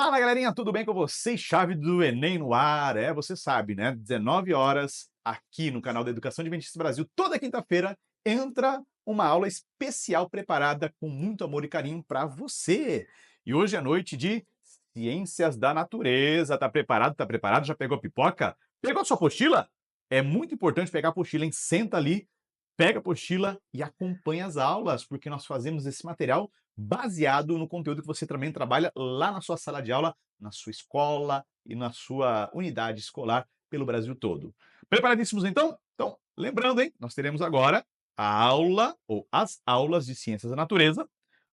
Fala galerinha, tudo bem com vocês? Chave do Enem no ar, você sabe, né? 19 horas, aqui no canal da Educação Adventista Brasil, toda quinta-feira, entra uma aula especial preparada com muito amor e carinho para você. E hoje é noite de Ciências da Natureza. Tá preparado? Tá preparado? Já pegou a pipoca? Pegou a sua apostila? É muito importante pegar a apostila, hein? Senta ali, pega a apostila e acompanha as aulas, porque nós fazemos esse material baseado no conteúdo que você também trabalha lá na sua sala de aula, na sua escola e na sua unidade escolar pelo Brasil todo. Preparadíssimos então? Então, lembrando, hein, nós teremos agora a aula ou as aulas de Ciências da Natureza.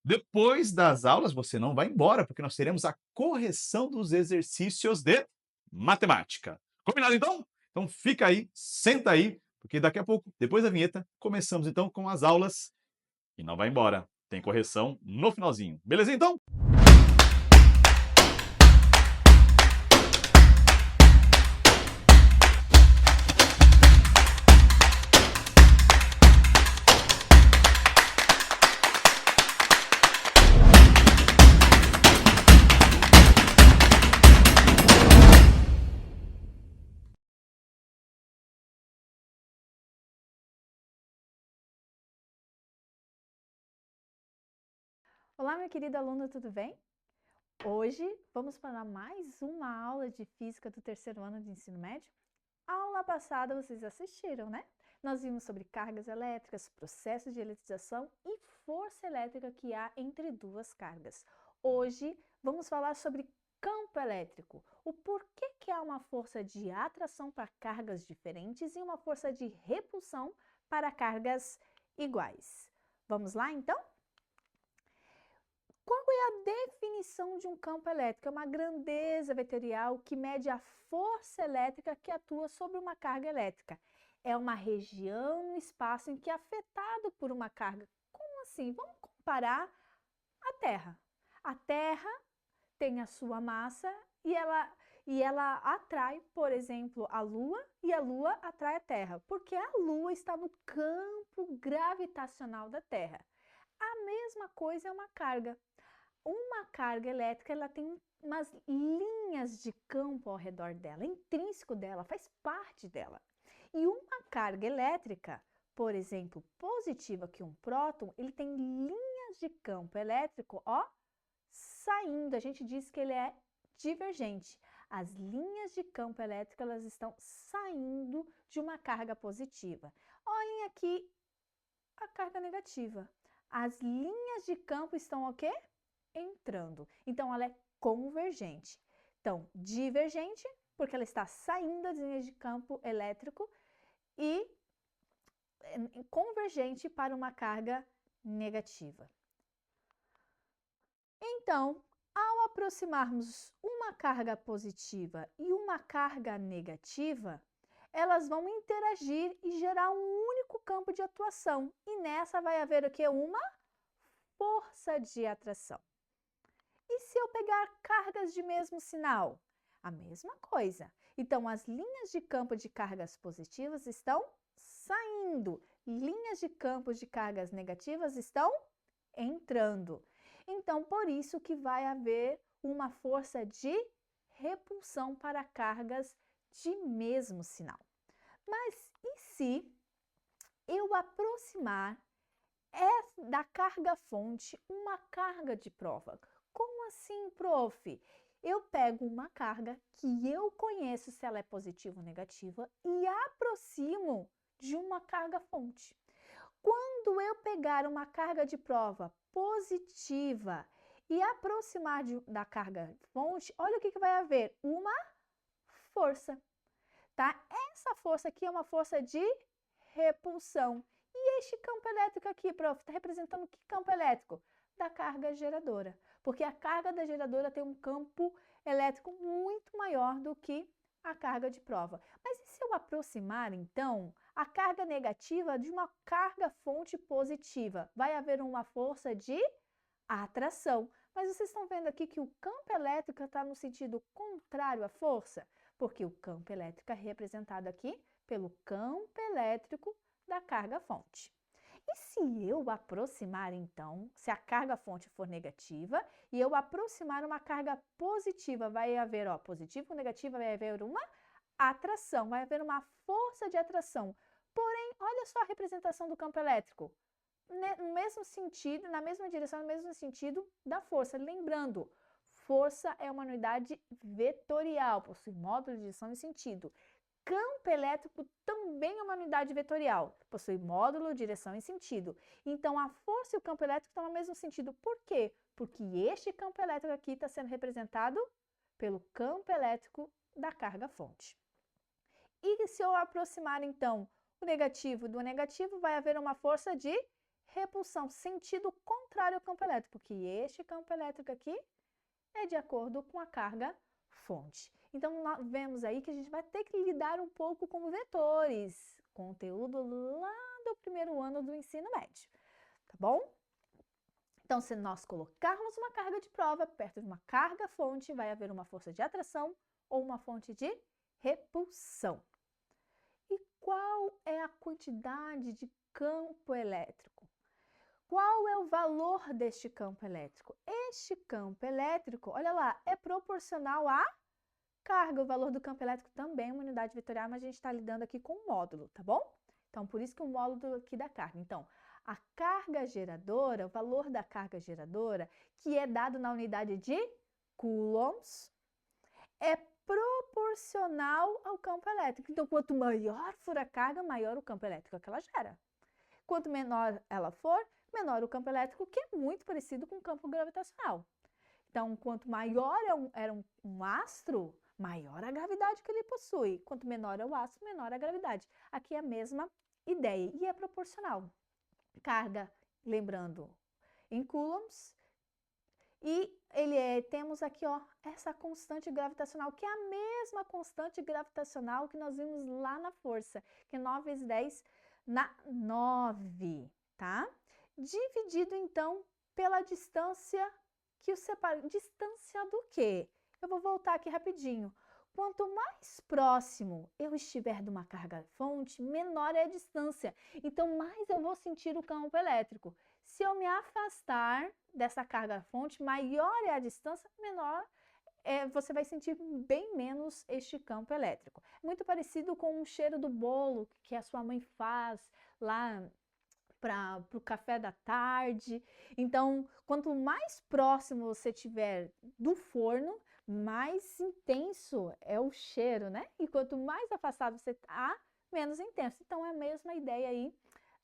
Depois das aulas, você não vai embora, porque nós teremos a correção dos exercícios de matemática. Combinado então? Então fica aí, senta aí, porque daqui a pouco, depois da vinheta, começamos então com as aulas e não vai embora. Tem correção no finalzinho. Beleza então? Olá, minha querida aluna, tudo bem? Hoje vamos para mais uma aula de Física do terceiro ano de ensino médio. A aula passada vocês assistiram, né? Nós vimos sobre cargas elétricas, processos de eletrização e força elétrica que há entre duas cargas. Hoje vamos falar sobre campo elétrico, o porquê que há uma força de atração para cargas diferentes e uma força de repulsão para cargas iguais. Vamos lá, então? Qual é a definição de um campo elétrico? É uma grandeza vetorial que mede a força elétrica que atua sobre uma carga elétrica. É uma região no espaço em que é afetado por uma carga. Como assim? Vamos comparar a Terra. A Terra tem a sua massa e ela atrai, por exemplo, a Lua e a Lua atrai a Terra, porque a Lua está no campo gravitacional da Terra. A mesma coisa é uma carga. Uma carga elétrica, ela tem umas linhas de campo ao redor dela, é intrínseco dela, faz parte dela. E uma carga elétrica, por exemplo, positiva, que um próton, ele tem linhas de campo elétrico, ó, saindo. A gente diz que ele é divergente. As linhas de campo elétrico, elas estão saindo de uma carga positiva. Olhem aqui a carga negativa. As linhas de campo estão o quê? Entrando. Então, ela é convergente. Então, divergente, porque ela está saindo das linhas de campo elétrico, e convergente para uma carga negativa. Então, ao aproximarmos uma carga positiva e uma carga negativa, elas vão interagir e gerar um único campo de atuação. E nessa vai haver o quê? Uma força de atração. E se eu pegar cargas de mesmo sinal? A mesma coisa. Então, as linhas de campo de cargas positivas estão saindo, linhas de campo de cargas negativas estão entrando. Então, por isso que vai haver uma força de repulsão para cargas de mesmo sinal. Mas e se eu aproximar da carga-fonte uma carga de prova? Como assim, prof? Eu pego uma carga que eu conheço se ela é positiva ou negativa e aproximo de uma carga-fonte. Quando eu pegar uma carga de prova positiva e aproximar da carga-fonte, olha o que vai haver: uma força, tá? Essa força aqui é uma força de repulsão. E este campo elétrico aqui, prof, está representando que campo elétrico? Da carga geradora, porque a carga da geradora tem um campo elétrico muito maior do que a carga de prova. Mas e se eu aproximar, então, a carga negativa de uma carga-fonte positiva? Vai haver uma força de atração. Mas vocês estão vendo aqui que o campo elétrico está no sentido contrário à força? Porque o campo elétrico é representado aqui pelo campo elétrico da carga-fonte. E se eu aproximar, então, se a carga-fonte for negativa e eu aproximar uma carga positiva, vai haver, ó, positivo com negativa, vai haver uma atração, vai haver uma força de atração. Porém, olha só a representação do campo elétrico. No mesmo sentido, na mesma direção, no mesmo sentido da força. Lembrando, força é uma unidade vetorial, possui módulo, direção e sentido. Campo elétrico também é uma unidade vetorial, possui módulo, direção e sentido. Então, a força e o campo elétrico estão no mesmo sentido. Por quê? Porque este campo elétrico aqui está sendo representado pelo campo elétrico da carga-fonte. E se eu aproximar, então, o negativo do negativo, vai haver uma força de repulsão, sentido contrário ao campo elétrico, porque este campo elétrico aqui é de acordo com a carga-fonte. Então, nós vemos aí que a gente vai ter que lidar um pouco com vetores, conteúdo lá do primeiro ano do ensino médio, tá bom? Então, se nós colocarmos uma carga de prova perto de uma carga-fonte, vai haver uma força de atração ou uma fonte de repulsão. E qual é a quantidade de campo elétrico? Qual é o valor deste campo elétrico? Este campo elétrico, olha lá, é proporcional à carga. O valor do campo elétrico também é uma unidade vetorial, mas a gente está lidando aqui com um módulo, tá bom? Então, por isso que o módulo aqui da carga. Então, a carga geradora, o valor da carga geradora, que é dado na unidade de coulombs, é proporcional ao campo elétrico. Então, quanto maior for a carga, maior o campo elétrico que ela gera. Quanto menor ela for, menor o campo elétrico, que é muito parecido com o campo gravitacional. Então, quanto maior era um astro, maior a gravidade que ele possui. Quanto menor é o astro, menor a gravidade. Aqui é a mesma ideia e é proporcional. Carga, lembrando, em coulombs. E temos aqui, ó, essa constante gravitacional, que é a mesma constante gravitacional que nós vimos lá na força, que é 9 vezes 10 na 9, tá? Dividido, então, pela distância que o separa. Distância do quê? Eu vou voltar aqui rapidinho. Quanto mais próximo eu estiver de uma carga-fonte, menor é a distância. Então, mais eu vou sentir o campo elétrico. Se eu me afastar dessa carga-fonte, maior é a distância, menor você vai sentir bem menos este campo elétrico. Muito parecido com o cheiro do bolo que a sua mãe faz lá para o café da tarde. Então, quanto mais próximo você estiver do forno, mais intenso é o cheiro, né? E quanto mais afastado você está, menos intenso. Então, é a mesma ideia aí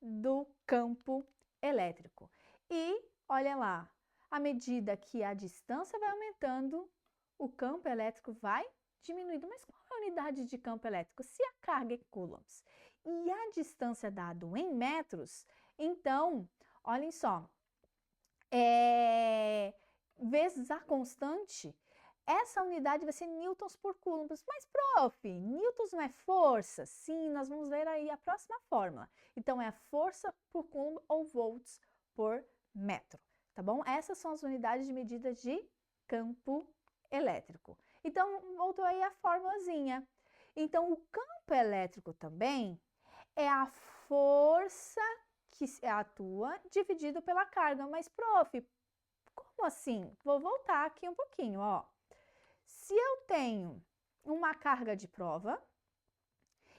do campo elétrico. E, olha lá, à medida que a distância vai aumentando, o campo elétrico vai diminuindo. Mas qual é a unidade de campo elétrico? Se a carga é coulombs e a distância dado em metros, então, olhem só, vezes a constante, essa unidade vai ser newtons por coulomb. Mas, prof, newtons não é força? Sim, nós vamos ver aí a próxima fórmula. Então, é a força por coulomb ou volts por metro, tá bom? Essas são as unidades de medida de campo elétrico. Então, voltou aí a formulazinha. Então, o campo elétrico também é a força que atua dividido pela carga. Mas, prof, como assim? Vou voltar aqui um pouquinho, ó. Se eu tenho uma carga de prova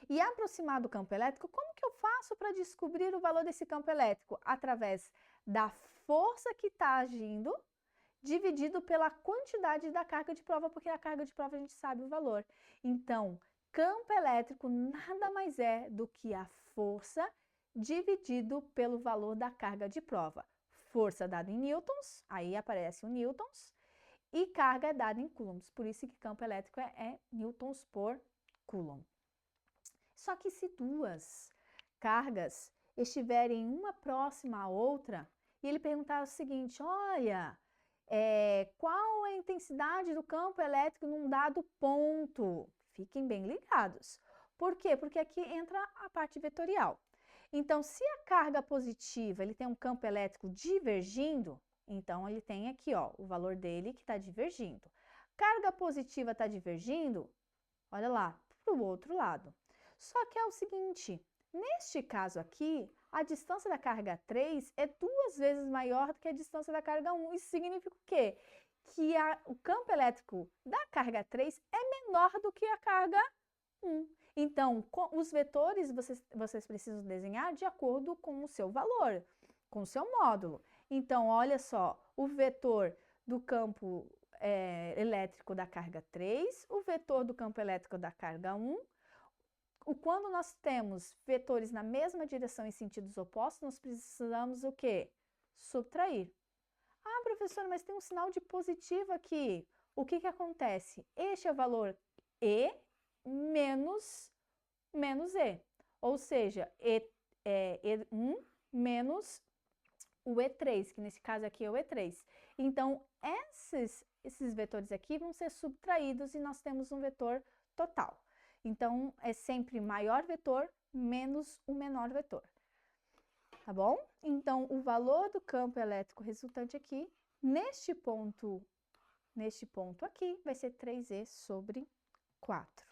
e aproximar do campo elétrico, como que eu faço para descobrir o valor desse campo elétrico? Através da força que está agindo dividido pela quantidade da carga de prova, porque a carga de prova a gente sabe o valor. Então, campo elétrico nada mais é do que a força dividido pelo valor da carga de prova. Força dada em newtons, aí aparece o newtons, e carga é dada em coulombs, por isso que campo elétrico é newtons por coulomb. Só que se duas cargas estiverem uma próxima à outra, e ele perguntar o seguinte, olha, qual é a intensidade do campo elétrico num dado ponto? Fiquem bem ligados. Por quê? Porque aqui entra a parte vetorial. Então, se a carga positiva ele tem um campo elétrico divergindo, então ele tem aqui, ó, o valor dele que está divergindo. Carga positiva está divergindo, olha lá, para o outro lado. Só que é o seguinte, neste caso aqui, a distância da carga 3 é 2 vezes maior do que a distância da carga 1. Isso significa o quê? Que o campo elétrico da carga 3 é menor do que a carga 1. Então, os vetores vocês precisam desenhar de acordo com o seu valor, com o seu módulo. Então, olha só, o vetor do campo elétrico da carga 3, o vetor do campo elétrico da carga 1. Quando nós temos vetores na mesma direção em sentidos opostos, nós precisamos o quê? Subtrair. Ah, professora, mas tem um sinal de positivo aqui. O que acontece? Este é o valor E menos E. Ou seja, E1 menos o E3, que nesse caso aqui é o E3. Então, esses vetores aqui vão ser subtraídos e nós temos um vetor total. Então, é sempre maior vetor menos o menor vetor. Tá bom? Então, o valor do campo elétrico resultante aqui, neste ponto aqui, vai ser 3E sobre 4.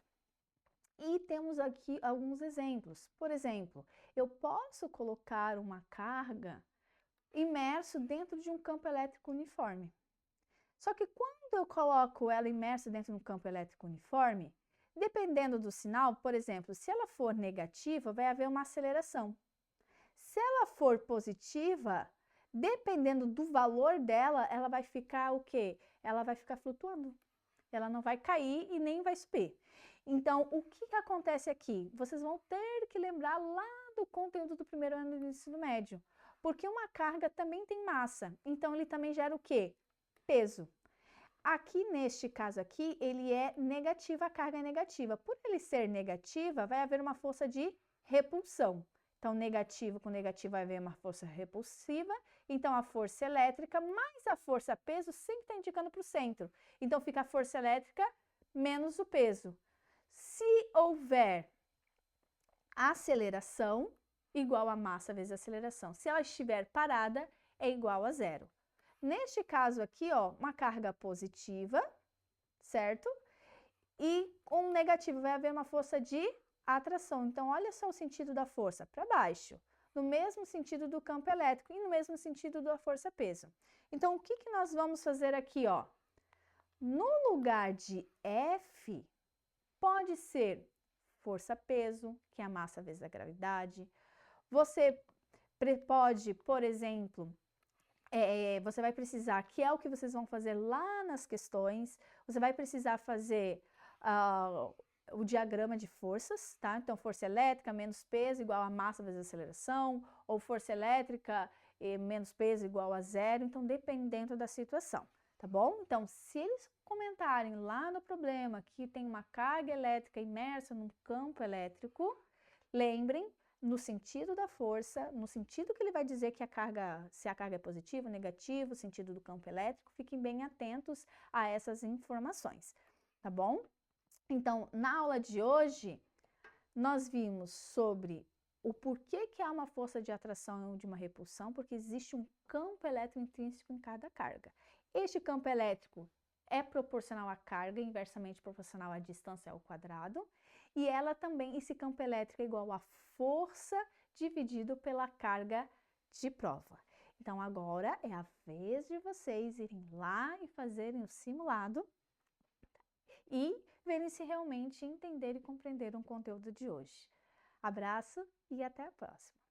E temos aqui alguns exemplos. Por exemplo, eu posso colocar uma carga imerso dentro de um campo elétrico uniforme. Só que quando eu coloco ela imersa dentro de um campo elétrico uniforme, dependendo do sinal, por exemplo, se ela for negativa, vai haver uma aceleração. Se ela for positiva, dependendo do valor dela, ela vai ficar o quê? Ela vai ficar flutuando. Ela não vai cair e nem vai subir. Então, o que acontece aqui? Vocês vão ter que lembrar lá do conteúdo do primeiro ano do ensino médio. Porque uma carga também tem massa. Então, ele também gera o quê? Peso. Aqui, neste caso aqui, ele é negativo, a carga é negativa. Por ele ser negativa, vai haver uma força de repulsão. Então, negativo com negativo vai haver uma força repulsiva. Então, a força elétrica mais a força peso sempre está indicando para o centro. Então, fica a força elétrica menos o peso. Se houver aceleração, igual a massa vezes a aceleração. Se ela estiver parada, é igual a zero. Neste caso aqui, ó, uma carga positiva, certo? E um negativo, vai haver uma força de atração. Então, olha só o sentido da força, para baixo. No mesmo sentido do campo elétrico e no mesmo sentido da força-peso. Então, o que nós vamos fazer aqui, ó? No lugar de F, pode ser força-peso, que é a massa vezes a gravidade. Você pode, por exemplo, você vai precisar, que é o que vocês vão fazer lá nas questões, você vai precisar fazer o diagrama de forças, tá? Então, força elétrica menos peso igual a massa vezes aceleração, ou força elétrica menos peso igual a zero, então, dependendo da situação, tá bom? Então, se eles comentarem lá no problema que tem uma carga elétrica imersa num campo elétrico, lembrem, no sentido da força, no sentido que ele vai dizer que se a carga é positiva, negativa, o sentido do campo elétrico, fiquem bem atentos a essas informações, tá bom? Então, na aula de hoje, nós vimos sobre o porquê que há uma força de atração e de uma repulsão, porque existe um campo elétrico intrínseco em cada carga. Este campo elétrico é proporcional à carga, inversamente proporcional à distância ao quadrado, e ela também, esse campo elétrico é igual a força dividido pela carga de prova. Então, agora é a vez de vocês irem lá e fazerem o simulado e verem se realmente entenderam e compreenderam o conteúdo de hoje. Abraço e até a próxima!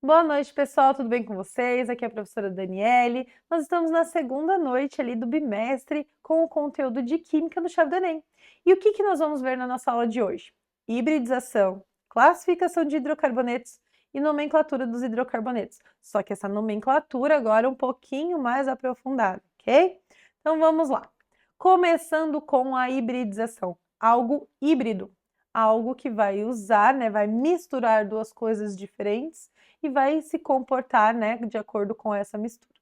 Boa noite, pessoal, tudo bem com vocês? Aqui é a professora Daniele. Nós estamos na segunda noite ali do bimestre com o conteúdo de Química do Chave do Enem. E o que nós vamos ver na nossa aula de hoje? Hibridização, classificação de hidrocarbonetos e nomenclatura dos hidrocarbonetos. Só que essa nomenclatura agora é um pouquinho mais aprofundada, ok? Então vamos lá. Começando com a hibridização, algo híbrido, algo que vai usar, vai misturar duas coisas diferentes e vai se comportar, né, de acordo com essa mistura.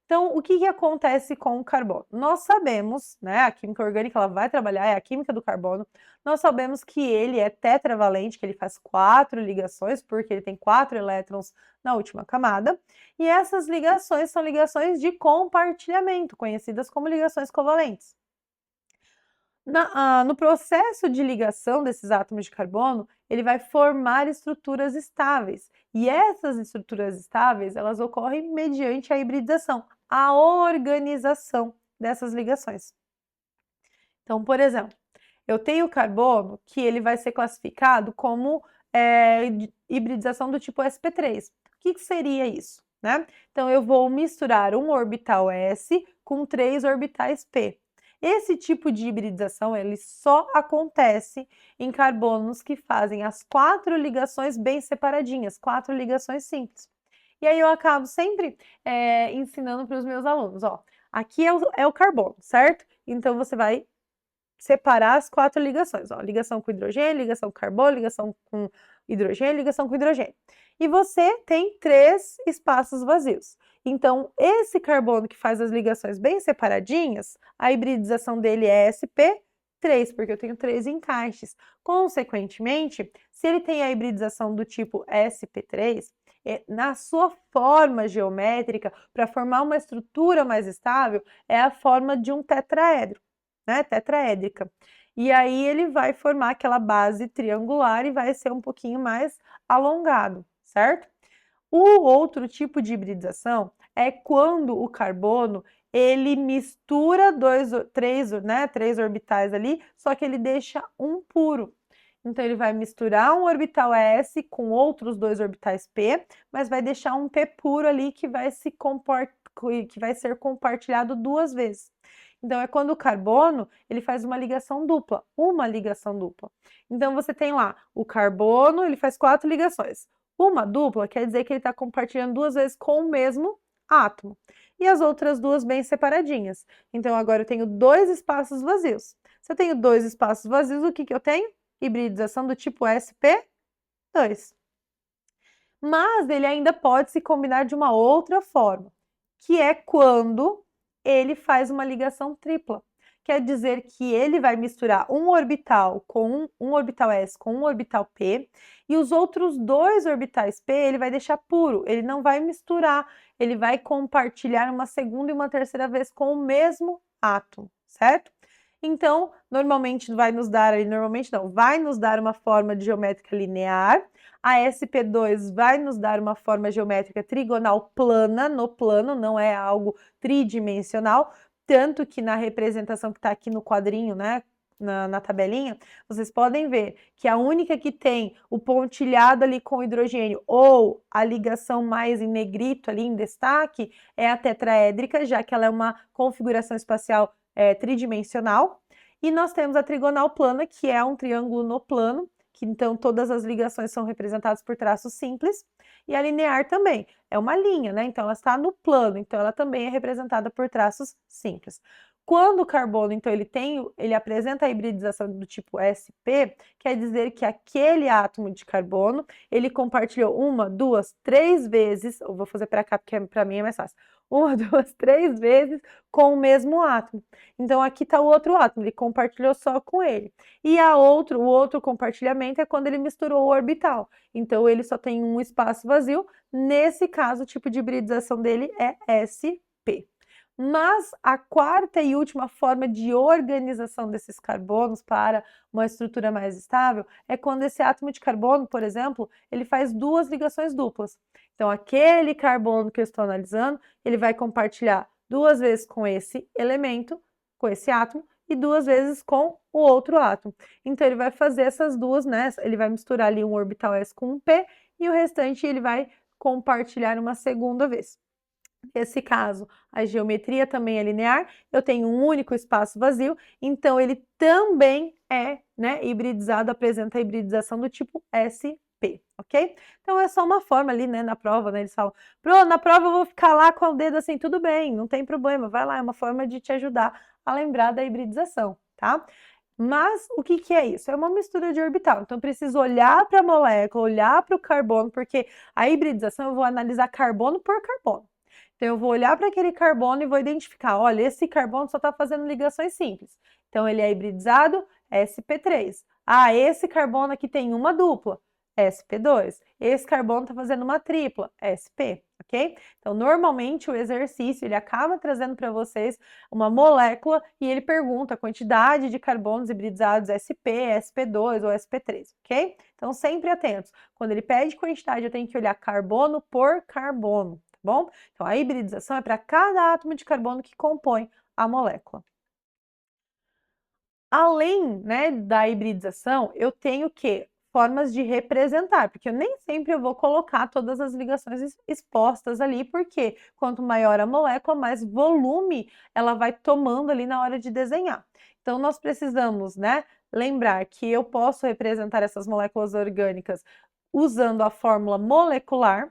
Então, o que acontece com o carbono? Nós sabemos, né, a química orgânica ela vai trabalhar, é a química do carbono, nós sabemos que ele é tetravalente, que ele faz 4 ligações, porque ele tem 4 elétrons na última camada, e essas ligações são ligações de compartilhamento, conhecidas como ligações covalentes. No processo de ligação desses átomos de carbono, ele vai formar estruturas estáveis. E essas estruturas estáveis, elas ocorrem mediante a hibridização, a organização dessas ligações. Então, por exemplo, eu tenho carbono que ele vai ser classificado como hibridização do tipo sp3. O que seria isso, né? Então, eu vou misturar um orbital s com 3 orbitais p. Esse tipo de hibridização ele só acontece em carbonos que fazem as 4 ligações bem separadinhas, 4 ligações simples. E aí eu acabo sempre ensinando para os meus alunos, ó, aqui é o carbono, certo? Então você vai separar as 4 ligações, ó, ligação com hidrogênio, ligação com carbono, ligação com hidrogênio, ligação com hidrogênio. E você tem 3 espaços vazios. Então, esse carbono que faz as ligações bem separadinhas, a hibridização dele é sp3, porque eu tenho 3 encaixes. Consequentemente, se ele tem a hibridização do tipo sp3, na sua forma geométrica, para formar uma estrutura mais estável, é a forma de um tetraedro, né? Tetraédrica. E aí ele vai formar aquela base triangular e vai ser um pouquinho mais alongado, certo? O outro tipo de hibridização é quando o carbono ele mistura 3 orbitais ali, só que ele deixa um puro. Então ele vai misturar um orbital s com outros 2 orbitais p, mas vai deixar um p puro ali que vai ser compartilhado 2 vezes. Então é quando o carbono ele faz uma ligação dupla. Então você tem lá o carbono, ele faz 4 ligações. Uma dupla quer dizer que ele está compartilhando 2 vezes com o mesmo átomo. E as outras 2 bem separadinhas. Então, agora eu tenho 2 espaços vazios. Se eu tenho 2 espaços vazios, o que eu tenho? Hibridização do tipo sp2. Mas ele ainda pode se combinar de uma outra forma, que é quando ele faz uma ligação tripla. Quer dizer que ele vai misturar um orbital com um orbital s com um orbital p, e os outros 2 orbitais p ele vai deixar puro, ele não vai misturar, ele vai compartilhar uma segunda e uma terceira vez com o mesmo átomo, certo? Então, vai nos dar uma forma geométrica linear, a sp2 vai nos dar uma forma geométrica trigonal plana, no plano, não é algo tridimensional, tanto que na representação que está aqui no quadrinho, né, na tabelinha, vocês podem ver que a única que tem o pontilhado ali com hidrogênio ou a ligação mais em negrito ali em destaque é a tetraédrica, já que ela é uma configuração espacial tridimensional. E nós temos a trigonal plana, que é um triângulo no plano, que então todas as ligações são representadas por traços simples. E a linear também, é uma linha, né? Então ela está no plano, então ela também é representada por traços simples. Quando o carbono, então, ele apresenta a hibridização do tipo sp, quer dizer que aquele átomo de carbono, ele compartilhou 1, 2, 3 vezes, eu vou fazer para cá porque para mim é mais fácil, 1, 2, 3 vezes com o mesmo átomo. Então, aqui está o outro átomo, ele compartilhou só com ele. E o outro compartilhamento é quando ele misturou o orbital. Então, ele só tem um espaço vazio. Nesse caso, o tipo de hibridização dele é sp. Mas a quarta e última forma de organização desses carbonos para uma estrutura mais estável é quando esse átomo de carbono, por exemplo, ele faz 2 ligações duplas. Então, aquele carbono que eu estou analisando, ele vai compartilhar 2 vezes com esse elemento, com esse átomo, e 2 vezes com o outro átomo. Então, ele vai fazer essas 2, né? Ele vai misturar ali um orbital s com um p, e o restante ele vai compartilhar uma segunda vez. Nesse caso, a geometria também é linear, eu tenho um único espaço vazio, então ele também é, né, hibridizado, apresenta a hibridização do tipo sp, ok? Então é só uma forma ali, né, na prova, né, eles falam, Pro, na prova eu vou ficar lá com o dedo assim, tudo bem, não tem problema, vai lá, é uma forma de te ajudar a lembrar da hibridização, tá? Mas o que que é isso? É uma mistura de orbital. Então, eu preciso olhar para a molécula, olhar para o carbono, porque a hibridização eu vou analisar carbono por carbono. Então, eu vou olhar para aquele carbono e vou identificar, olha, esse carbono só está fazendo ligações simples. Então, ele é hibridizado sp3. Ah, esse carbono aqui tem uma dupla, sp2. Esse carbono está fazendo uma tripla, sp, ok? Então, normalmente, o exercício, ele acaba trazendo para vocês uma molécula e ele pergunta a quantidade de carbonos hibridizados sp, sp2 ou sp3, ok? Então, sempre atentos. Quando ele pede quantidade, eu tenho que olhar carbono por carbono, tá bom? Então, a hibridização é para cada átomo de carbono que compõe a molécula. Além, né, da hibridização, eu tenho que formas de representar, porque eu nem sempre eu vou colocar todas as ligações expostas ali, porque quanto maior a molécula, mais volume ela vai tomando ali na hora de desenhar. Então, nós precisamos, né, lembrar que eu posso representar essas moléculas orgânicas usando a fórmula molecular.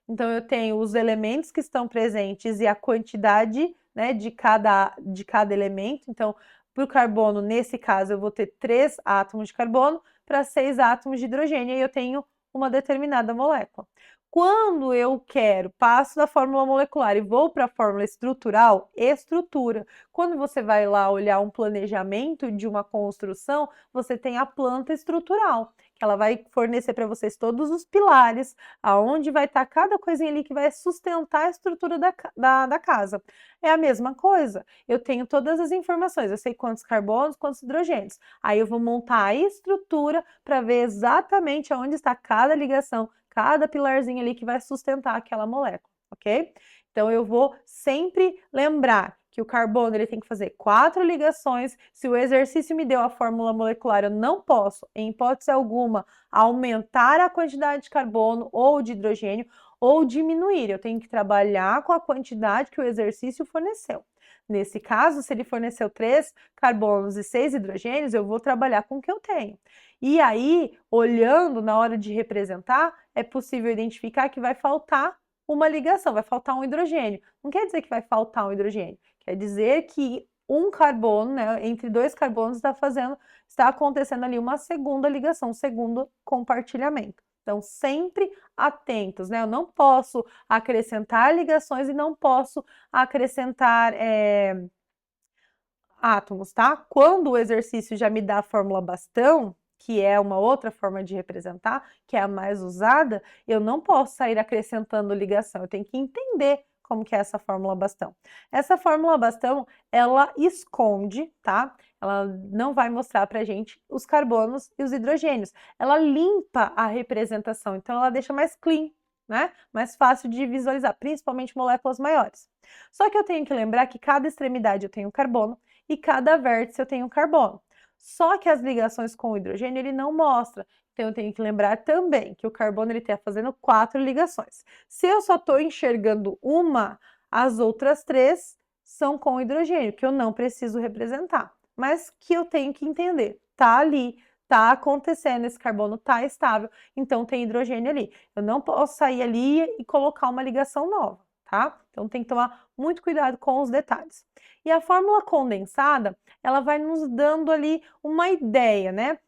Então, eu tenho os elementos que estão presentes e a quantidade, né, de cada elemento. Então, para o carbono, nesse caso, eu vou ter 3 átomos de carbono para 6 átomos de hidrogênio, e eu tenho uma determinada molécula. Quando eu quero, passo da fórmula molecular e vou para a fórmula estrutural, estrutura. Quando você vai lá olhar um planejamento de uma construção, você tem a planta estrutural, que ela vai fornecer para vocês todos os pilares, aonde vai estar cada coisinha ali que vai sustentar a estrutura da casa. É a mesma coisa, eu tenho todas as informações, eu sei quantos carbonos, quantos hidrogênios. Aí eu vou montar a estrutura para ver exatamente onde está cada ligação, cada pilarzinho ali que vai sustentar aquela molécula, ok? Então, eu vou sempre lembrar que o carbono ele tem que fazer 4 ligações. Se o exercício me deu a fórmula molecular, eu não posso, em hipótese alguma, aumentar a quantidade de carbono ou de hidrogênio ou diminuir. Eu tenho que trabalhar com a quantidade que o exercício forneceu. Nesse caso, se ele forneceu 3 carbonos e 6 hidrogênios, eu vou trabalhar com o que eu tenho. E aí, olhando na hora de representar, é possível identificar que vai faltar uma ligação, vai faltar um hidrogênio. Não quer dizer que vai faltar um hidrogênio, quer dizer que um carbono, né, entre 2 carbonos está acontecendo ali uma segunda ligação, um segundo compartilhamento. Então, sempre atentos, né? Eu não posso acrescentar ligações e não posso acrescentar átomos, tá? Quando o exercício já me dá a fórmula bastão, que é uma outra forma de representar, que é a mais usada, eu não posso sair acrescentando ligação, eu tenho que entender como que é essa fórmula bastão. Essa fórmula bastão, ela esconde, tá? Ela não vai mostrar pra gente os carbonos e os hidrogênios. Ela limpa a representação, então ela deixa mais clean, né? Mais fácil de visualizar, principalmente moléculas maiores. Só que eu tenho que lembrar que cada extremidade eu tenho carbono e cada vértice eu tenho carbono. Só que as ligações com o hidrogênio ele não mostra. Então, eu tenho que lembrar também que o carbono ele está fazendo 4 ligações. Se eu só estou enxergando uma, as outras 3 são com hidrogênio, que eu não preciso representar, mas que eu tenho que entender. Tá ali, tá acontecendo, esse carbono tá estável, então tem hidrogênio ali. Eu não posso sair ali e colocar uma ligação nova, tá? Então, tem que tomar muito cuidado com os detalhes. E a fórmula condensada, ela vai nos dando ali uma ideia, né?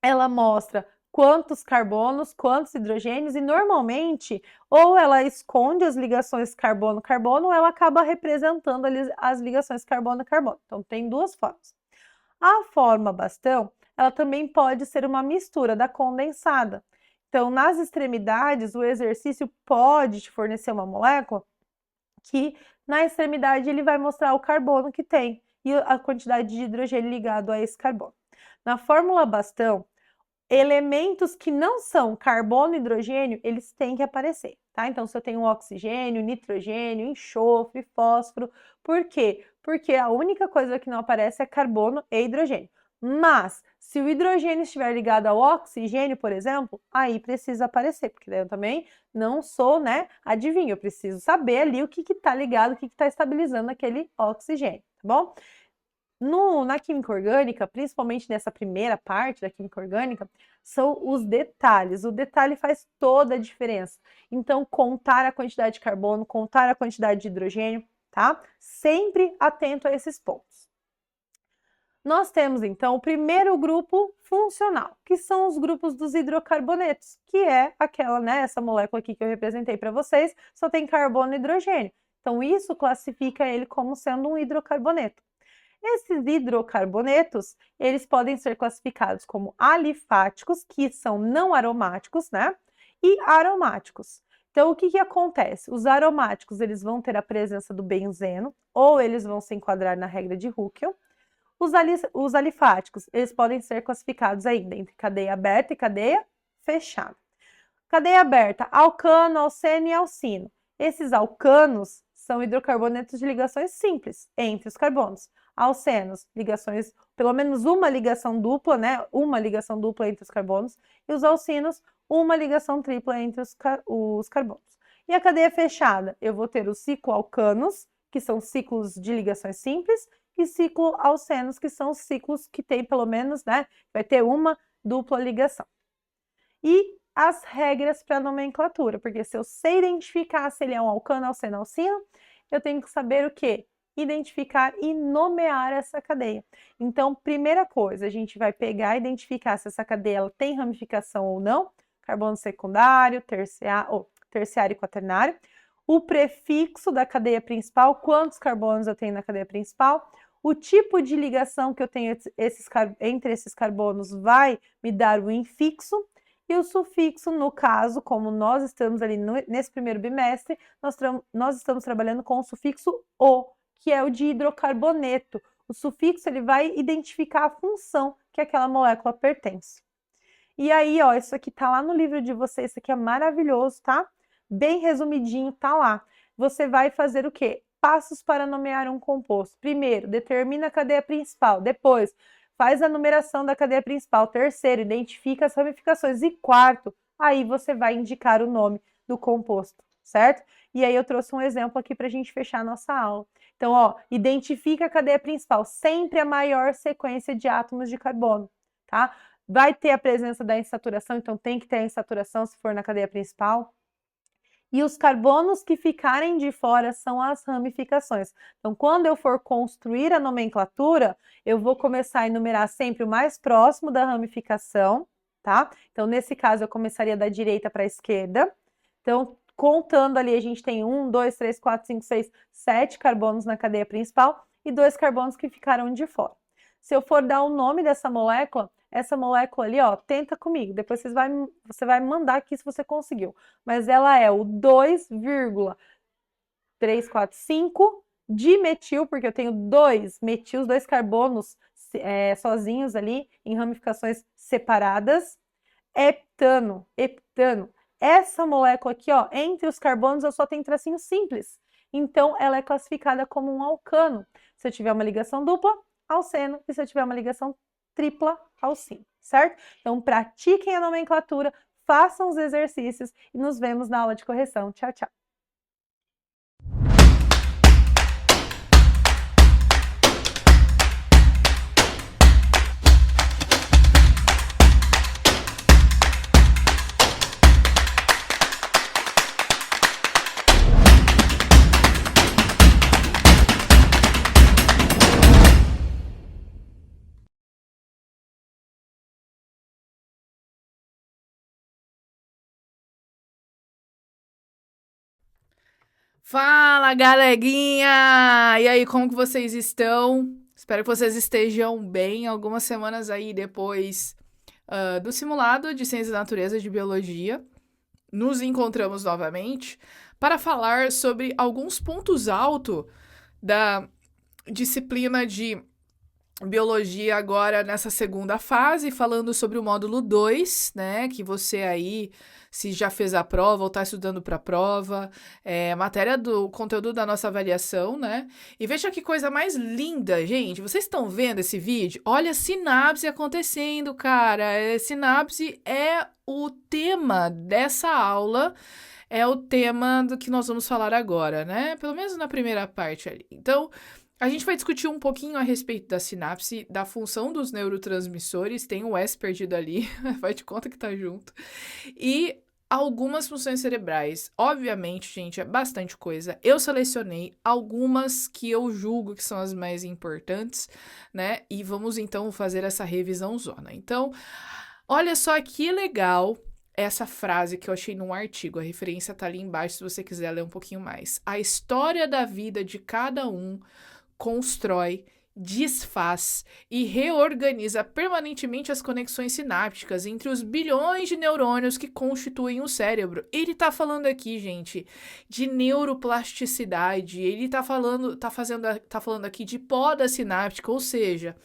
Ela mostra quantos carbonos, quantos hidrogênios, e normalmente, ou ela esconde as ligações carbono-carbono, ou ela acaba representando ali as ligações carbono-carbono. Então, tem 2 formas. A forma bastão, ela também pode ser uma mistura da condensada. Então, nas extremidades, o exercício pode te fornecer uma molécula que na extremidade ele vai mostrar o carbono que tem e a quantidade de hidrogênio ligado a esse carbono. Na fórmula bastão, elementos que não são carbono e hidrogênio, eles têm que aparecer, tá? Então, se eu tenho oxigênio, nitrogênio, enxofre, fósforo, por quê? Porque a única coisa que não aparece é carbono e hidrogênio. Mas, se o hidrogênio estiver ligado ao oxigênio, por exemplo, aí precisa aparecer, porque daí eu também não sou, né, adivinho, eu preciso saber ali o que está ligado, o que está estabilizando aquele oxigênio, tá bom? Na química orgânica, principalmente nessa primeira parte da química orgânica, são os detalhes. O detalhe faz toda a diferença. Então, contar a quantidade de carbono, contar a quantidade de hidrogênio, tá? Sempre atento a esses pontos. Nós temos, então, o primeiro grupo funcional, que são os grupos dos hidrocarbonetos, que é aquela, né, essa molécula aqui que eu representei para vocês, só tem carbono e hidrogênio. Então, isso classifica ele como sendo um hidrocarboneto. Esses hidrocarbonetos, eles podem ser classificados como alifáticos, que são não aromáticos, né, e aromáticos. Então, o que que acontece? Os aromáticos, eles vão ter a presença do benzeno, ou eles vão se enquadrar na regra de Hückel. Os alifáticos, eles podem ser classificados ainda entre cadeia aberta e cadeia fechada. Cadeia aberta, alcano, alceno e alcino. Esses alcanos são hidrocarbonetos de ligações simples entre os carbonos. Alcenos, ligações, pelo menos uma ligação dupla, né? Uma ligação dupla entre os carbonos. E os alcinos, uma ligação tripla entre os carbonos. E a cadeia fechada, eu vou ter os cicloalcanos, que são ciclos de ligações simples, e cicloalcenos, que são ciclos que tem pelo menos, né? Vai ter uma dupla ligação. E as regras para nomenclatura, porque se eu sei identificar se ele é um alcano, alceno, alcino, eu tenho que saber o quê? Identificar e nomear essa cadeia. Então, primeira coisa, a gente vai pegar e identificar se essa cadeia ela tem ramificação ou não, carbono secundário, terciário e quaternário, o prefixo da cadeia principal, quantos carbonos eu tenho na cadeia principal, o tipo de ligação que eu tenho entre esses carbonos vai me dar o infixo, e o sufixo, no caso, como nós estamos ali nesse primeiro bimestre, nós estamos trabalhando com o sufixo "o", que é o de hidrocarboneto. O sufixo ele vai identificar a função que aquela molécula pertence. E aí, ó, isso aqui tá lá no livro de vocês, isso aqui é maravilhoso, tá? Bem resumidinho, tá lá. Você vai fazer o quê? Passos para nomear um composto. Primeiro, determina a cadeia principal. Depois, faz a numeração da cadeia principal. Terceiro, identifica as ramificações. E quarto, aí você vai indicar o nome do composto, certo? E aí eu trouxe um exemplo aqui para a gente fechar a nossa aula. Então, ó, identifica a cadeia principal, sempre a maior sequência de átomos de carbono, tá? Vai ter a presença da insaturação, então tem que ter a insaturação se for na cadeia principal. E os carbonos que ficarem de fora são as ramificações. Então, quando eu for construir a nomenclatura, eu vou começar a enumerar sempre o mais próximo da ramificação, tá? Então, nesse caso, eu começaria da direita para a esquerda. Então, contando ali, a gente tem 1, 2, 3, 4, 5, 6, 7 carbonos na cadeia principal e 2 carbonos que ficaram de fora. Se eu for dar o nome dessa molécula, essa molécula ali, ó, tenta comigo. Depois você vai me mandar aqui se você conseguiu. Mas ela é o 2,345 dimetil, porque eu tenho 2 metils, 2 carbonos sozinhos ali, em ramificações separadas. Heptano. Essa molécula aqui, ó, entre os carbonos eu só tenho tracinho simples. Então, ela é classificada como um alcano. Se eu tiver uma ligação dupla, alceno, e se eu tiver uma ligação tripla, alcino, certo? Então, pratiquem a nomenclatura, façam os exercícios e nos vemos na aula de correção. Tchau, tchau! Fala, galeguinha! E aí, como que vocês estão? Espero que vocês estejam bem. Algumas semanas aí depois do simulado de Ciências da Natureza e de Biologia, nos encontramos novamente para falar sobre alguns pontos altos da disciplina de Biologia agora nessa segunda fase, falando sobre o módulo 2, né, que você aí, se já fez a prova ou está estudando para a prova, matéria do conteúdo da nossa avaliação, né, e veja que coisa mais linda, gente, vocês estão vendo esse vídeo? Olha a sinapse acontecendo, cara, sinapse é o tema dessa aula, é o tema do que nós vamos falar agora, né, pelo menos na primeira parte ali, então... A gente vai discutir um pouquinho a respeito da sinapse, da função dos neurotransmissores, tem o S perdido ali, faz de conta que tá junto, e algumas funções cerebrais. Obviamente, gente, é bastante coisa. Eu selecionei algumas que eu julgo que são as mais importantes, né? E vamos então fazer essa revisão zona. Então, olha só que legal essa frase que eu achei num artigo. A referência tá ali embaixo se você quiser ler um pouquinho mais. A história da vida de cada um constrói, desfaz e reorganiza permanentemente as conexões sinápticas entre os bilhões de neurônios que constituem o cérebro. Ele tá falando aqui, gente, de neuroplasticidade, ele tá falando aqui de poda sináptica, ou seja,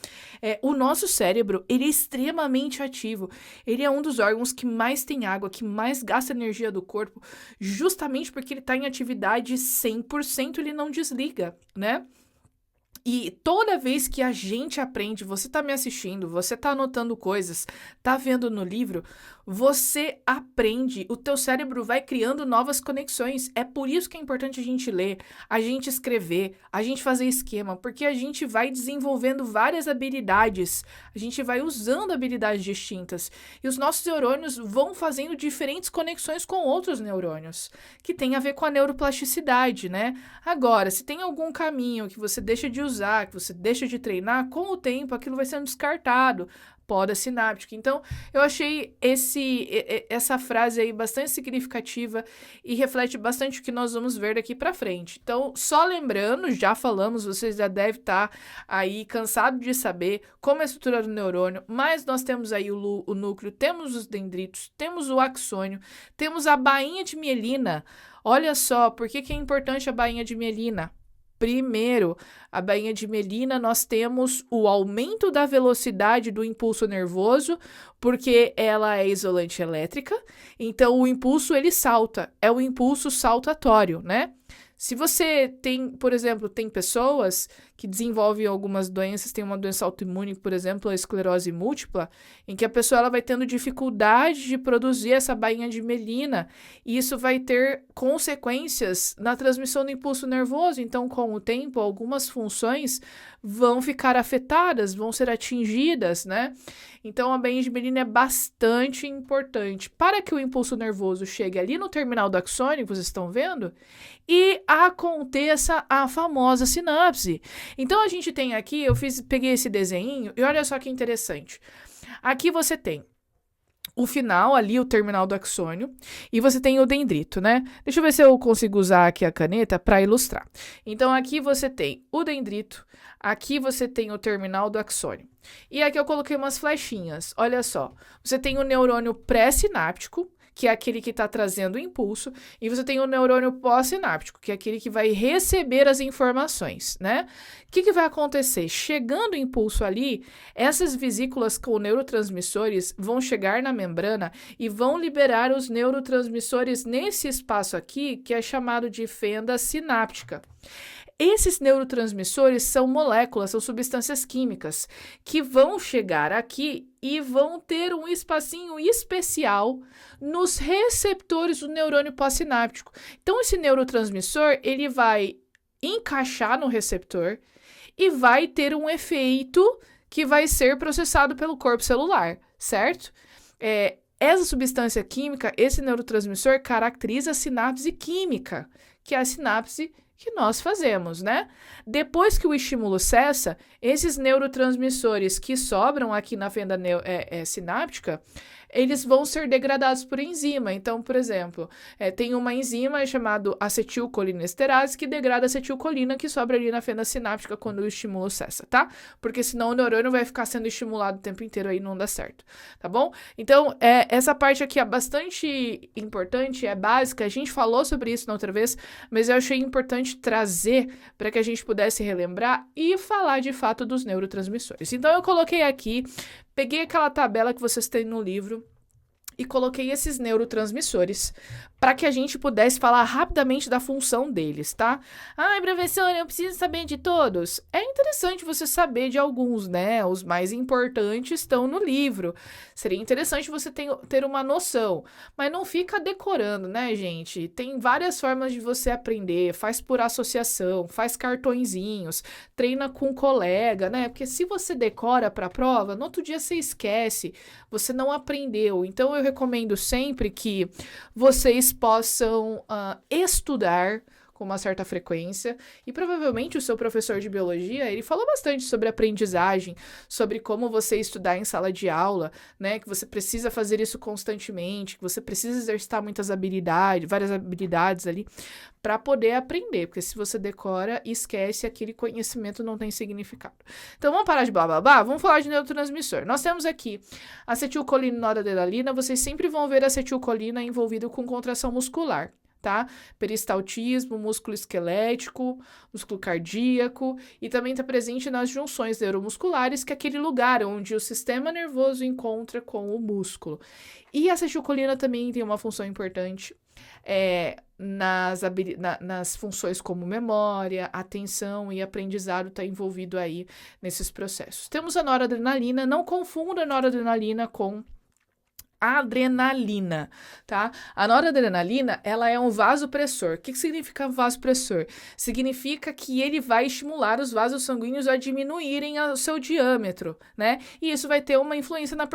o nosso cérebro, ele é extremamente ativo, ele é um dos órgãos que mais tem água, que mais gasta energia do corpo, justamente porque ele tá em atividade 100%, ele não desliga, né? E toda vez que a gente aprende, você tá me assistindo, você tá anotando coisas, tá vendo no livro, você aprende, o teu cérebro vai criando novas conexões. É por isso que é importante a gente ler, a gente escrever, a gente fazer esquema, porque a gente vai desenvolvendo várias habilidades, a gente vai usando habilidades distintas. E os nossos neurônios vão fazendo diferentes conexões com outros neurônios, que tem a ver com a neuroplasticidade, né? Agora, se tem algum caminho que você deixa de usar, que você deixa de treinar, com o tempo aquilo vai sendo descartado, poda sináptica. Então, eu achei essa frase aí bastante significativa e reflete bastante o que nós vamos ver daqui para frente. Então, só lembrando, já falamos, vocês já devem estar aí cansados de saber como é a estrutura do neurônio, mas nós temos aí o núcleo, temos os dendritos, temos o axônio, temos a bainha de mielina. Olha só, por que é importante a bainha de mielina? Primeiro, a bainha de mielina, nós temos o aumento da velocidade do impulso nervoso, porque ela é isolante elétrica, então o impulso ele salta, é o impulso saltatório, né? Se você tem, por exemplo, tem pessoas que desenvolvem algumas doenças, tem uma doença autoimune, por exemplo, a esclerose múltipla, em que a pessoa ela vai tendo dificuldade de produzir essa bainha de mielina, e isso vai ter consequências na transmissão do impulso nervoso. Então, com o tempo, algumas funções vão ficar afetadas, vão ser atingidas, né? Então, a bainha de mielina é bastante importante para que o impulso nervoso chegue ali no terminal do axônio, que vocês estão vendo, e aconteça a famosa sinapse. Então, a gente tem aqui, peguei esse desenho, e olha só que interessante. Aqui você tem o final ali, o terminal do axônio, e você tem o dendrito, né? Deixa eu ver se eu consigo usar aqui a caneta para ilustrar. Então, aqui você tem o dendrito, aqui você tem o terminal do axônio. E aqui eu coloquei umas flechinhas, olha só. Você tem o neurônio pré-sináptico, que é aquele que está trazendo o impulso, e você tem o neurônio pós-sináptico, que é aquele que vai receber as informações, né? O que vai acontecer? Chegando o impulso ali, essas vesículas com neurotransmissores vão chegar na membrana e vão liberar os neurotransmissores nesse espaço aqui, que é chamado de fenda sináptica. Esses neurotransmissores são moléculas, são substâncias químicas que vão chegar aqui e vão ter um espacinho especial nos receptores do neurônio pós-sináptico. Então, esse neurotransmissor, ele vai encaixar no receptor e vai ter um efeito que vai ser processado pelo corpo celular, certo? Essa substância química, esse neurotransmissor, caracteriza a sinapse química, que é a sinapse que nós fazemos, né? Depois que o estímulo cessa, esses neurotransmissores que sobram aqui na fenda sináptica, eles vão ser degradados por enzima. Então, por exemplo, tem uma enzima chamada acetilcolinesterase que degrada a acetilcolina que sobra ali na fenda sináptica quando o estímulo cessa, tá? Porque senão o neurônio vai ficar sendo estimulado o tempo inteiro aí não dá certo, tá bom? Então, essa parte aqui é bastante importante, é básica, a gente falou sobre isso na outra vez, mas eu achei importante trazer para que a gente pudesse relembrar e falar de fato dos neurotransmissores. Então, eu coloquei aqui, peguei aquela tabela que vocês têm no livro e coloquei esses neurotransmissores para que a gente pudesse falar rapidamente da função deles, tá? Ai, professora, eu preciso saber de todos. É interessante você saber de alguns, né? Os mais importantes estão no livro. Seria interessante você ter uma noção, mas não fica decorando, né, gente? Tem várias formas de você aprender, faz por associação, faz cartõezinhos, treina com um colega, né? Porque se você decora para a prova, no outro dia você esquece, você não aprendeu. Então, eu recomendo sempre que vocês possam estudar com uma certa frequência, e provavelmente o seu professor de biologia, ele falou bastante sobre aprendizagem, sobre como você estudar em sala de aula, né, que você precisa fazer isso constantemente, que você precisa exercitar várias habilidades ali, para poder aprender, porque se você decora, esquece, aquele conhecimento não tem significado. Então vamos parar de blá blá blá, vamos falar de neurotransmissor. Nós temos aqui acetilcolina e noradrenalina, vocês sempre vão ver acetilcolina envolvido com contração muscular, tá? Peristaltismo, músculo esquelético, músculo cardíaco, e também está presente nas junções neuromusculares, que é aquele lugar onde o sistema nervoso encontra com o músculo. E a acetilcolina também tem uma função importante nas funções como memória, atenção e aprendizado, está envolvido aí nesses processos. Temos a noradrenalina, não confunda a noradrenalina com adrenalina, tá? A noradrenalina, ela é um vasopressor. O que significa vasopressor? Significa que ele vai estimular os vasos sanguíneos a diminuírem o seu diâmetro, né? E isso vai ter uma influência na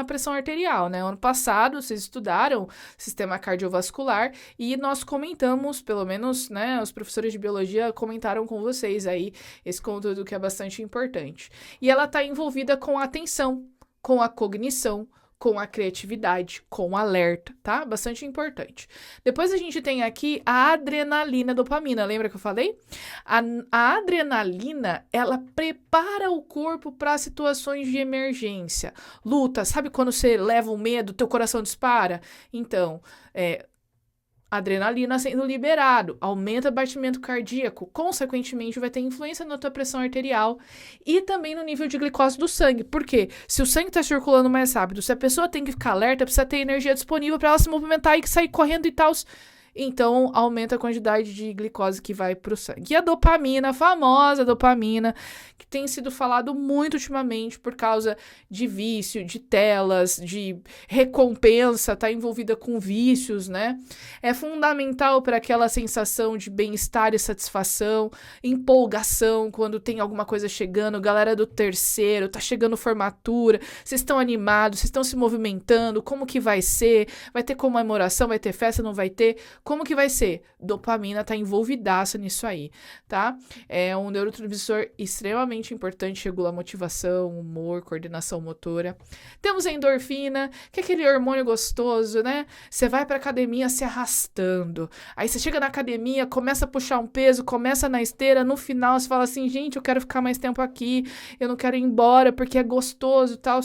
pressão arterial, né? Ano passado, vocês estudaram sistema cardiovascular e nós comentamos, pelo menos, né, os professores de biologia comentaram com vocês aí esse conteúdo que é bastante importante. E ela está envolvida com a atenção, com a cognição, com a criatividade, com o alerta, tá? Bastante importante. Depois a gente tem aqui a adrenalina, dopamina. Lembra que eu falei? A adrenalina, ela prepara o corpo para situações de emergência. Luta, sabe quando você leva um medo, teu coração dispara? Então, adrenalina sendo liberado, aumenta o batimento cardíaco, consequentemente vai ter influência na tua pressão arterial e também no nível de glicose do sangue. Por quê? Se o sangue está circulando mais rápido, se a pessoa tem que ficar alerta, precisa ter energia disponível para ela se movimentar e sair correndo e tal. Então, aumenta a quantidade de glicose que vai para o sangue. E a dopamina, a famosa dopamina, que tem sido falado muito ultimamente por causa de vício, de telas, de recompensa, está envolvida com vícios, né? É fundamental para aquela sensação de bem-estar e satisfação, empolgação quando tem alguma coisa chegando, galera do terceiro, tá chegando formatura, vocês estão animados, vocês estão se movimentando, como que vai ser? Vai ter comemoração, vai ter festa, não vai ter? Como que vai ser? Dopamina tá envolvidaça nisso aí, tá? É um neurotransmissor extremamente importante, regula a motivação, humor, coordenação motora. Temos a endorfina, que é aquele hormônio gostoso, né? Você vai pra academia se arrastando. Aí você chega na academia, começa a puxar um peso, começa na esteira, no final você fala assim, gente, eu quero ficar mais tempo aqui, eu não quero ir embora porque é gostoso e tal.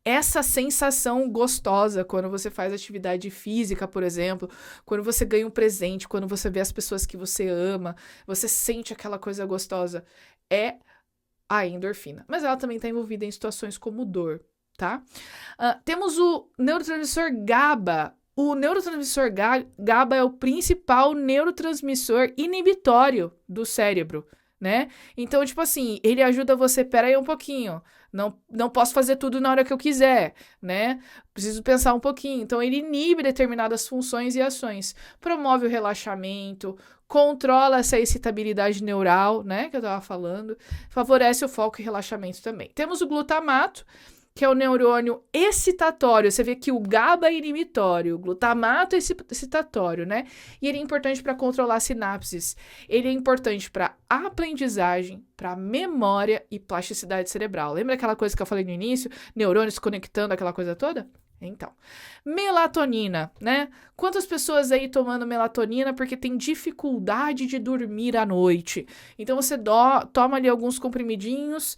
Essa sensação gostosa quando você faz atividade física, por exemplo, quando você ganha um presente, quando você vê as pessoas que você ama, você sente aquela coisa gostosa, é a endorfina. Mas ela também está envolvida em situações como dor, tá? Temos o neurotransmissor GABA. O neurotransmissor GABA é o principal neurotransmissor inibitório do cérebro, né? Então, tipo assim, ele ajuda você, pera aí um pouquinho, não posso fazer tudo na hora que eu quiser, né? Preciso pensar um pouquinho. Então, ele inibe determinadas funções e ações, promove o relaxamento, controla essa excitabilidade neural, né, que eu tava falando, favorece o foco e relaxamento também. Temos o glutamato, que é o neurônio excitatório. Você vê que o GABA é inibitório, o glutamato é excitatório, né? E ele é importante para controlar sinapses. Ele é importante para aprendizagem, para memória e plasticidade cerebral. Lembra aquela coisa que eu falei no início? Neurônios conectando, aquela coisa toda? Então, melatonina, né? Quantas pessoas aí tomando melatonina porque tem dificuldade de dormir à noite? Então, você toma ali alguns comprimidinhos.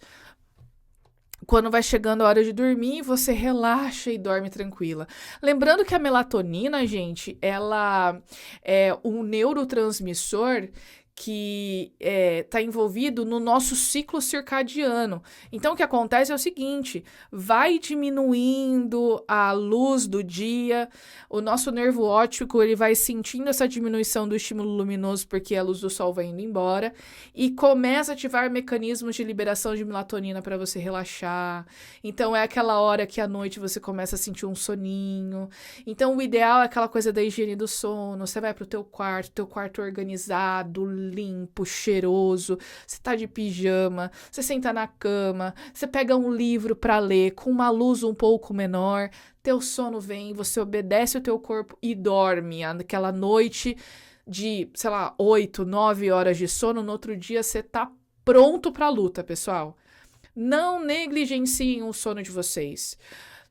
Quando vai chegando a hora de dormir, você relaxa e dorme tranquila. Lembrando que a melatonina, gente, ela é um neurotransmissor que está envolvido no nosso ciclo circadiano. Então, o que acontece é o seguinte, vai diminuindo a luz do dia, o nosso nervo óptico ele vai sentindo essa diminuição do estímulo luminoso porque a luz do sol vai indo embora e começa a ativar mecanismos de liberação de melatonina para você relaxar. Então, é aquela hora que à noite você começa a sentir um soninho. Então, o ideal é aquela coisa da higiene do sono, você vai pro teu quarto organizado, limpo, cheiroso, você tá de pijama, você senta na cama, você pega um livro para ler com uma luz um pouco menor, teu sono vem, você obedece o teu corpo e dorme. Aquela noite de, sei lá, 8, 9 horas de sono, no outro dia você tá pronto pra luta, pessoal. Não negligenciem o sono de vocês.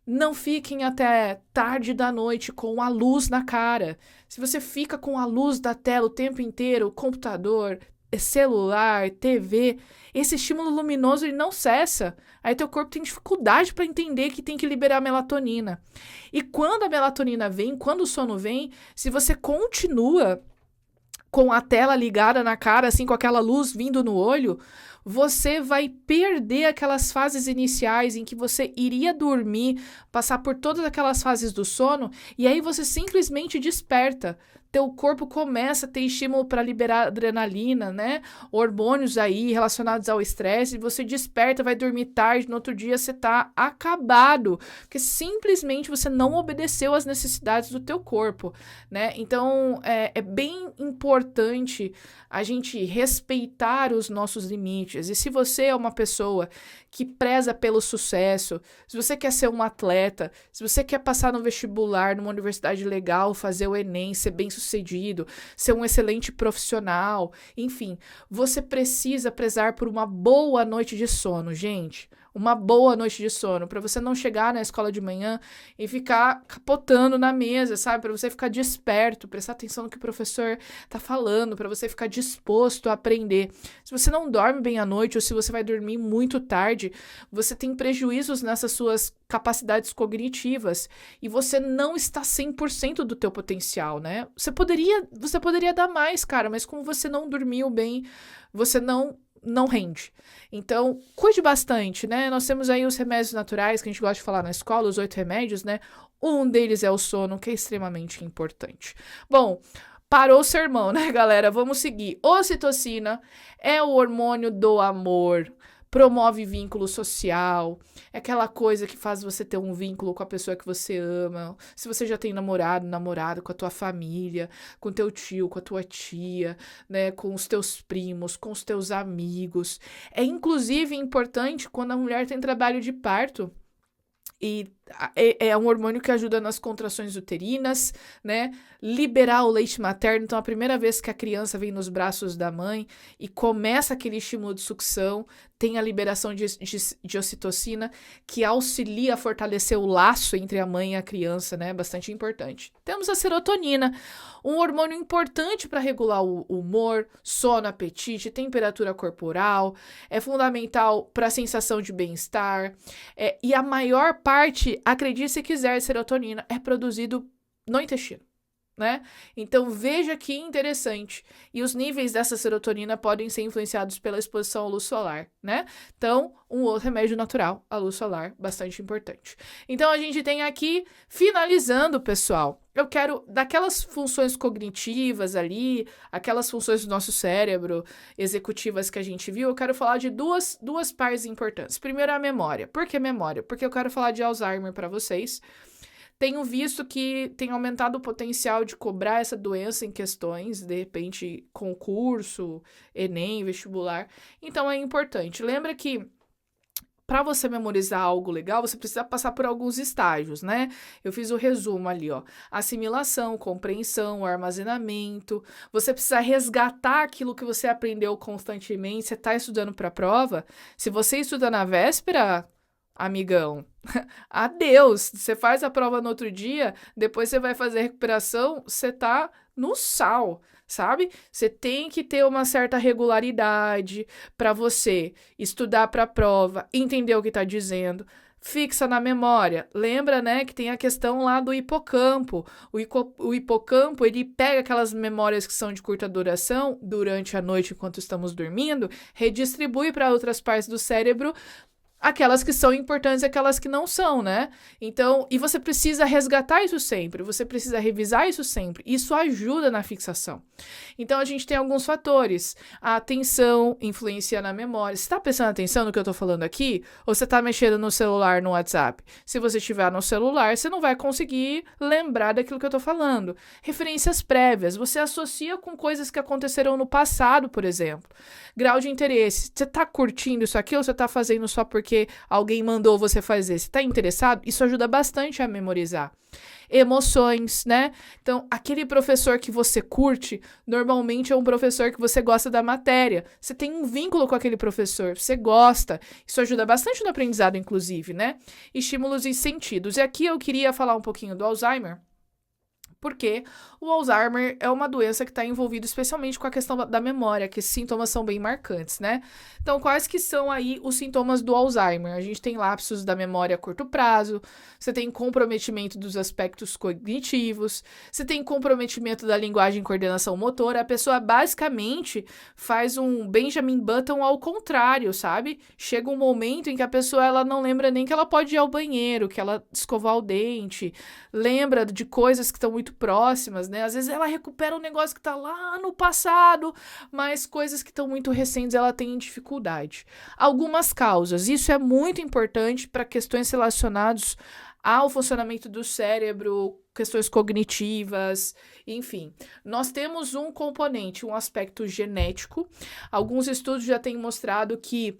Não fiquem até tarde da noite com a luz na cara. Se você fica com a luz da tela o tempo inteiro, computador, celular, TV, esse estímulo luminoso ele não cessa. Aí teu corpo tem dificuldade para entender que tem que liberar melatonina. E quando a melatonina vem, quando o sono vem, se você continua com a tela ligada na cara, assim, com aquela luz vindo no olho, você vai perder aquelas fases iniciais em que você iria dormir, passar por todas aquelas fases do sono, e aí você simplesmente desperta. Teu corpo começa a ter estímulo para liberar adrenalina, né? Hormônios aí relacionados ao estresse, e você desperta, vai dormir tarde, no outro dia você tá acabado, porque simplesmente você não obedeceu às necessidades do teu corpo, né? Então, é bem importante a gente respeitar os nossos limites. E se você é uma pessoa que preza pelo sucesso, se você quer ser um atleta, se você quer passar no vestibular, numa universidade legal, fazer o Enem, ser bem-sucedido, ser um excelente profissional, enfim, você precisa prezar por uma boa noite de sono, gente. Uma boa noite de sono, para você não chegar na escola de manhã e ficar capotando na mesa, sabe? Para você ficar desperto, prestar atenção no que o professor tá falando, para você ficar disposto a aprender. Se você não dorme bem à noite ou se você vai dormir muito tarde, você tem prejuízos nessas suas capacidades cognitivas e você não está 100% do teu potencial, né? Você poderia dar mais, cara, mas como você não dormiu bem, você não rende. Então, cuide bastante, né? Nós temos aí os remédios naturais que a gente gosta de falar na escola, os 8 remédios, né? Um deles é o sono, que é extremamente importante. Bom, parou o sermão, né, galera? Vamos seguir. Ocitocina é o hormônio do amor, promove vínculo social, é aquela coisa que faz você ter um vínculo com a pessoa que você ama. Se você já tem namorado, com a tua família, com teu tio, com a tua tia, né, com os teus primos, com os teus amigos. É inclusive importante quando a mulher tem trabalho de parto. E é um hormônio que ajuda nas contrações uterinas, né? Liberar o leite materno. Então, a primeira vez que a criança vem nos braços da mãe e começa aquele estímulo de sucção, tem a liberação de ocitocina, que auxilia a fortalecer o laço entre a mãe e a criança, né? Bastante importante. Temos a serotonina, um hormônio importante para regular o humor, sono, apetite, temperatura corporal, é fundamental para a sensação de bem-estar, e a maior parte, acredite se quiser, serotonina é produzido no intestino, né? Então, veja que interessante. E os níveis dessa serotonina podem ser influenciados pela exposição à luz solar, né? Então, um outro remédio natural, a luz solar, bastante importante. Então, a gente tem aqui, finalizando, pessoal, eu quero, daquelas funções cognitivas ali, aquelas funções do nosso cérebro, executivas que a gente viu, eu quero falar de duas partes importantes. Primeiro, a memória. Por que memória? Porque eu quero falar de Alzheimer para vocês. Tenho visto que tem aumentado o potencial de cobrar essa doença em questões, de repente, concurso, Enem, vestibular. Então, é importante. Lembra que para você memorizar algo legal, você precisa passar por alguns estágios, né? Eu fiz o resumo ali, ó. Assimilação, compreensão, armazenamento. Você precisa resgatar aquilo que você aprendeu constantemente. Você está estudando para a prova. Se você estuda na véspera, amigão, adeus. Você faz a prova no outro dia, depois você vai fazer a recuperação, você tá no sal, sabe? Você tem que ter uma certa regularidade para você estudar para a prova, entender o que tá dizendo, fixa na memória. Lembra, né, que tem a questão lá do hipocampo. O hipocampo, ele pega aquelas memórias que são de curta duração durante a noite enquanto estamos dormindo, redistribui para outras partes do cérebro aquelas que são importantes e aquelas que não são, né? Então, e você precisa resgatar isso sempre, você precisa revisar isso sempre. Isso ajuda na fixação. Então, a gente tem alguns fatores. A atenção influencia na memória. Você está prestando atenção no que eu estou falando aqui? Ou você está mexendo no celular, no WhatsApp? Se você estiver no celular, você não vai conseguir lembrar daquilo que eu estou falando. Referências prévias. Você associa com coisas que aconteceram no passado, por exemplo. Grau de interesse. Você está curtindo isso aqui ou você está fazendo só porque alguém mandou você fazer? Você está interessado? Isso ajuda bastante a memorizar. Emoções, né? Então, aquele professor que você curte, normalmente é um professor que você gosta da matéria. Você tem um vínculo com aquele professor, você gosta. Isso ajuda bastante no aprendizado, inclusive, né? Estímulos e sentidos. E aqui eu queria falar um pouquinho do Alzheimer, porque o Alzheimer é uma doença que está envolvida especialmente com a questão da memória, que esses sintomas são bem marcantes, né? Então, quais que são aí os sintomas do Alzheimer? A gente tem lapsos da memória a curto prazo, você tem comprometimento dos aspectos cognitivos, você tem comprometimento da linguagem e coordenação motora, a pessoa basicamente faz um Benjamin Button ao contrário, sabe? Chega um momento em que a pessoa ela não lembra nem que ela pode ir ao banheiro, que ela escovar o dente, lembra de coisas que estão muito próximas, né? Às vezes ela recupera um negócio que tá lá no passado, mas coisas que estão muito recentes ela tem dificuldade. Algumas causas, isso é muito importante para questões relacionadas ao funcionamento do cérebro, questões cognitivas, enfim. Nós temos um componente, um aspecto genético. Alguns estudos já têm mostrado que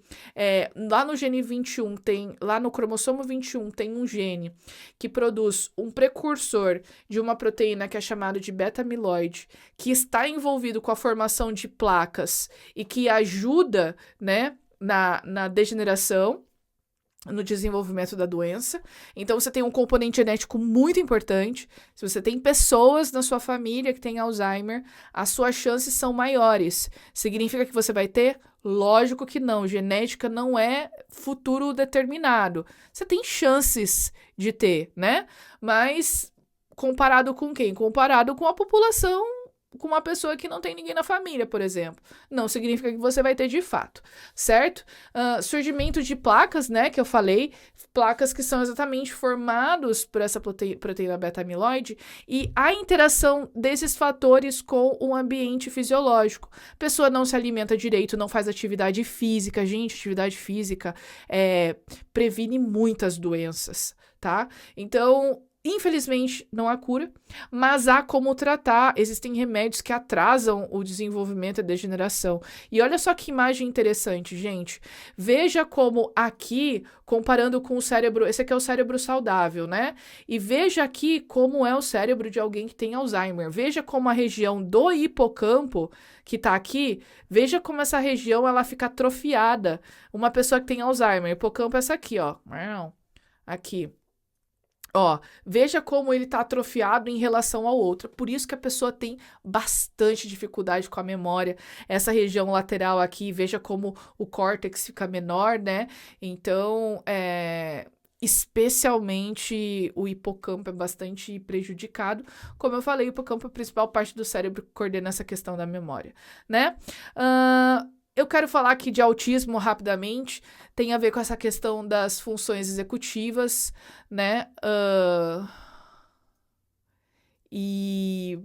lá no gene 21 lá no cromossomo 21 tem um gene que produz um precursor de uma proteína que é chamada de beta-amiloide, que está envolvido com a formação de placas e que ajuda, né, na degeneração, no desenvolvimento da doença. Então, você tem um componente genético muito importante. Se você tem pessoas na sua família que têm Alzheimer, as suas chances são maiores. Significa que você vai ter? Lógico que não. Genética não é futuro determinado. Você tem chances de ter, né? Mas, comparado com quem? Comparado com a população, com uma pessoa que não tem ninguém na família, por exemplo. Não significa que você vai ter de fato, certo? Surgimento de placas, né, que eu falei, placas que são exatamente formados por essa proteína beta-amiloide e a interação desses fatores com o ambiente fisiológico. A pessoa não se alimenta direito, não faz atividade física. Gente, atividade física previne muitas doenças, tá? Então, infelizmente, não há cura, mas há como tratar. Existem remédios que atrasam o desenvolvimento e a degeneração. E olha só que imagem interessante, gente. Veja como aqui, comparando com o cérebro, esse aqui é o cérebro saudável, né? E veja aqui como é o cérebro de alguém que tem Alzheimer. Veja como a região do hipocampo, que tá aqui, veja como essa região ela fica atrofiada. Uma pessoa que tem Alzheimer, hipocampo é essa aqui, ó. Aqui. Ó, veja como ele tá atrofiado em relação ao outro. Por isso que a pessoa tem bastante dificuldade com a memória. Essa região lateral aqui, veja como o córtex fica menor, né? Então, especialmente o hipocampo é bastante prejudicado. Como eu falei, o hipocampo é a principal parte do cérebro que coordena essa questão da memória, né? Eu quero falar aqui de autismo rapidamente, tem a ver com essa questão das funções executivas, né? E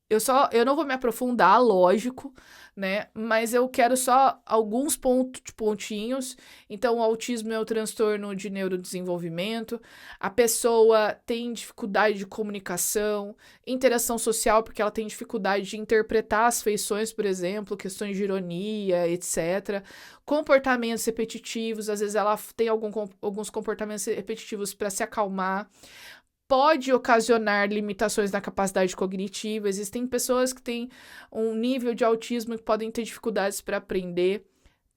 eu não vou me aprofundar, lógico, né? Mas eu quero só alguns pontinhos. Então, o autismo é o transtorno de neurodesenvolvimento. A pessoa tem dificuldade de comunicação, interação social, porque ela tem dificuldade de interpretar as feições, por exemplo, questões de ironia, etc. Comportamentos repetitivos, às vezes ela tem alguns comportamentos repetitivos para se acalmar. Pode ocasionar limitações na capacidade cognitiva. Existem pessoas que têm um nível de autismo que podem ter dificuldades para aprender.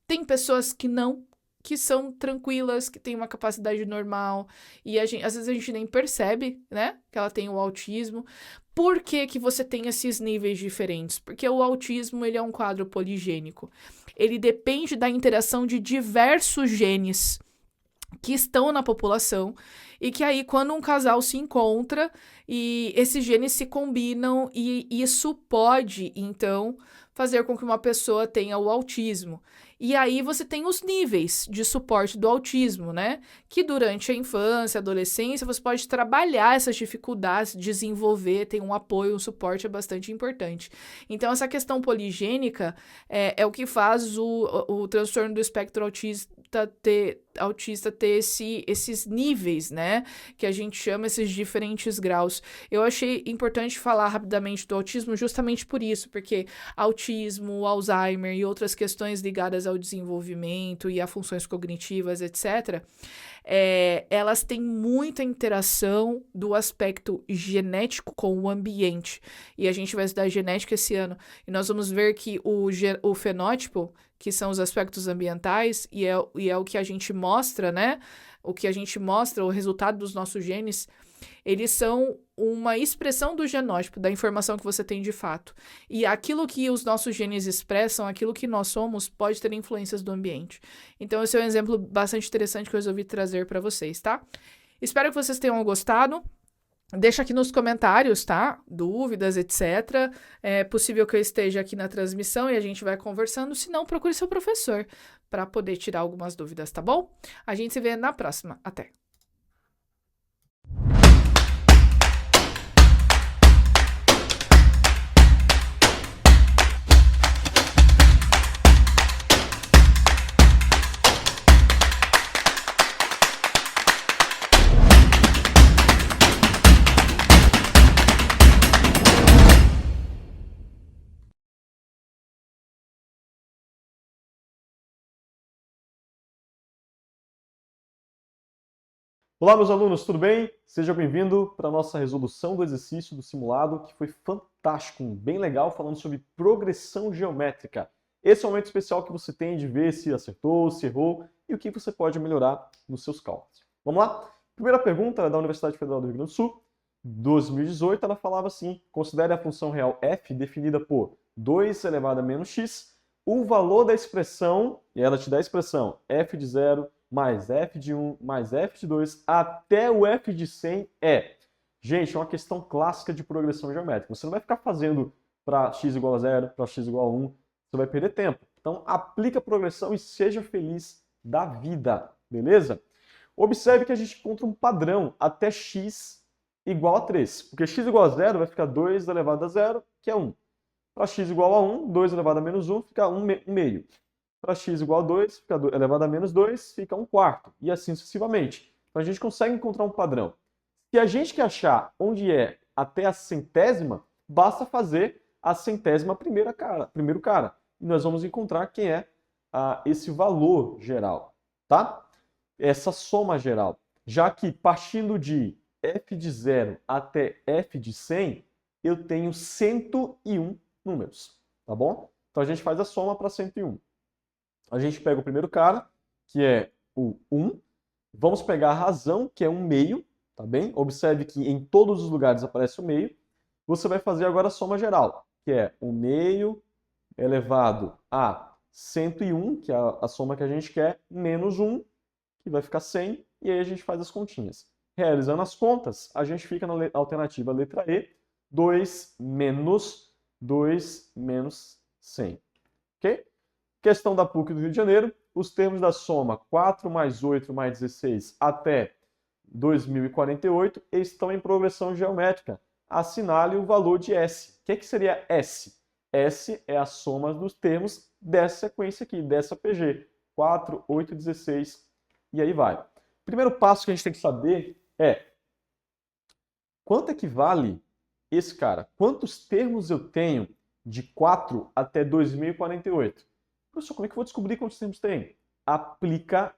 Tem pessoas que não, que são tranquilas, que têm uma capacidade normal. E às vezes a gente nem percebe, né, que ela tem o autismo. Por que que você tem esses níveis diferentes? Porque o autismo ele é um quadro poligênico. Ele depende da interação de diversos genes que estão na população e que aí quando um casal se encontra e esses genes se combinam e isso pode, então, fazer com que uma pessoa tenha o autismo. E aí você tem os níveis de suporte do autismo, né? Que durante a infância, adolescência, você pode trabalhar essas dificuldades, desenvolver, ter um apoio, um suporte é bastante importante. Então, essa questão poligênica é o que faz o transtorno do espectro autista ter esses níveis, né? Que a gente chama esses diferentes graus. Eu achei importante falar rapidamente do autismo justamente por isso, porque autismo, Alzheimer e outras questões ligadas ao desenvolvimento e a funções cognitivas, etc., elas têm muita interação do aspecto genético com o ambiente. E a gente vai estudar genética esse ano. E nós vamos ver que o fenótipo, que são os aspectos ambientais, e é o que a gente mostra, né? O que a gente mostra, o resultado dos nossos genes, eles são uma expressão do genótipo, da informação que você tem de fato. E aquilo que os nossos genes expressam, aquilo que nós somos, pode ter influências do ambiente. Então, esse é um exemplo bastante interessante que eu resolvi trazer para vocês, tá? Espero que vocês tenham gostado. Deixa aqui nos comentários, tá? Dúvidas, etc. É possível que eu esteja aqui na transmissão e a gente vai conversando. Se não, procure seu professor para poder tirar algumas dúvidas, tá bom? A gente se vê na próxima. Até! Olá, meus alunos, tudo bem? Seja bem-vindo para a nossa resolução do exercício do simulado, que foi fantástico, bem legal, falando sobre progressão geométrica. Esse é o momento especial que você tem de ver se acertou, se errou e o que você pode melhorar nos seus cálculos. Vamos lá? Primeira pergunta é da Universidade Federal do Rio Grande do Sul, 2018, ela falava assim: considere a função real f definida por 2 elevado a menos x, o valor da expressão, e ela te dá a expressão f de 0 mais f de 1 mais f de 2 até o f de 100 é. Gente, é uma questão clássica de progressão geométrica. Você não vai ficar fazendo para x igual a 0, para x igual a 1, você vai perder tempo. Então, aplica a progressão e seja feliz da vida, beleza? Observe que a gente encontra um padrão até x igual a 3, porque x igual a 0 vai ficar 2 elevado a 0, que é 1. Para x igual a 1, 2 elevado a menos 1 fica 1 meio. Para x igual a 2, fica elevado a menos 2, fica 1 quarto. E assim sucessivamente. Então a gente consegue encontrar um padrão. Se a gente quer achar onde é até a centésima, basta fazer a centésima primeiro cara. E nós vamos encontrar quem é esse valor geral, tá? Essa soma geral. Já que partindo de f de 0 até f de 100, eu tenho 101 números, tá bom? Então a gente faz a soma para 101. A gente pega o primeiro cara, que é o 1. Vamos pegar a razão, que é 1 meio, tá bem? Observe que em todos os lugares aparece o meio. Você vai fazer agora a soma geral, que é 1 meio elevado a 101, que é a soma que a gente quer, menos 1, que vai ficar 100, e aí a gente faz as continhas. Realizando as contas, a gente fica na alternativa letra E, 2 menos 100. Ok? Questão da PUC do Rio de Janeiro, os termos da soma 4 mais 8 mais 16 até 2048 estão em progressão geométrica. Assinale o valor de S. O que seria S? S é a soma dos termos dessa sequência aqui, dessa PG. 4, 8, 16 e aí vai. O primeiro passo que a gente tem que saber é quanto equivale esse cara? Quantos termos eu tenho de 4 até 2048? Professor, como é que eu vou descobrir quantos termos tem? Aplica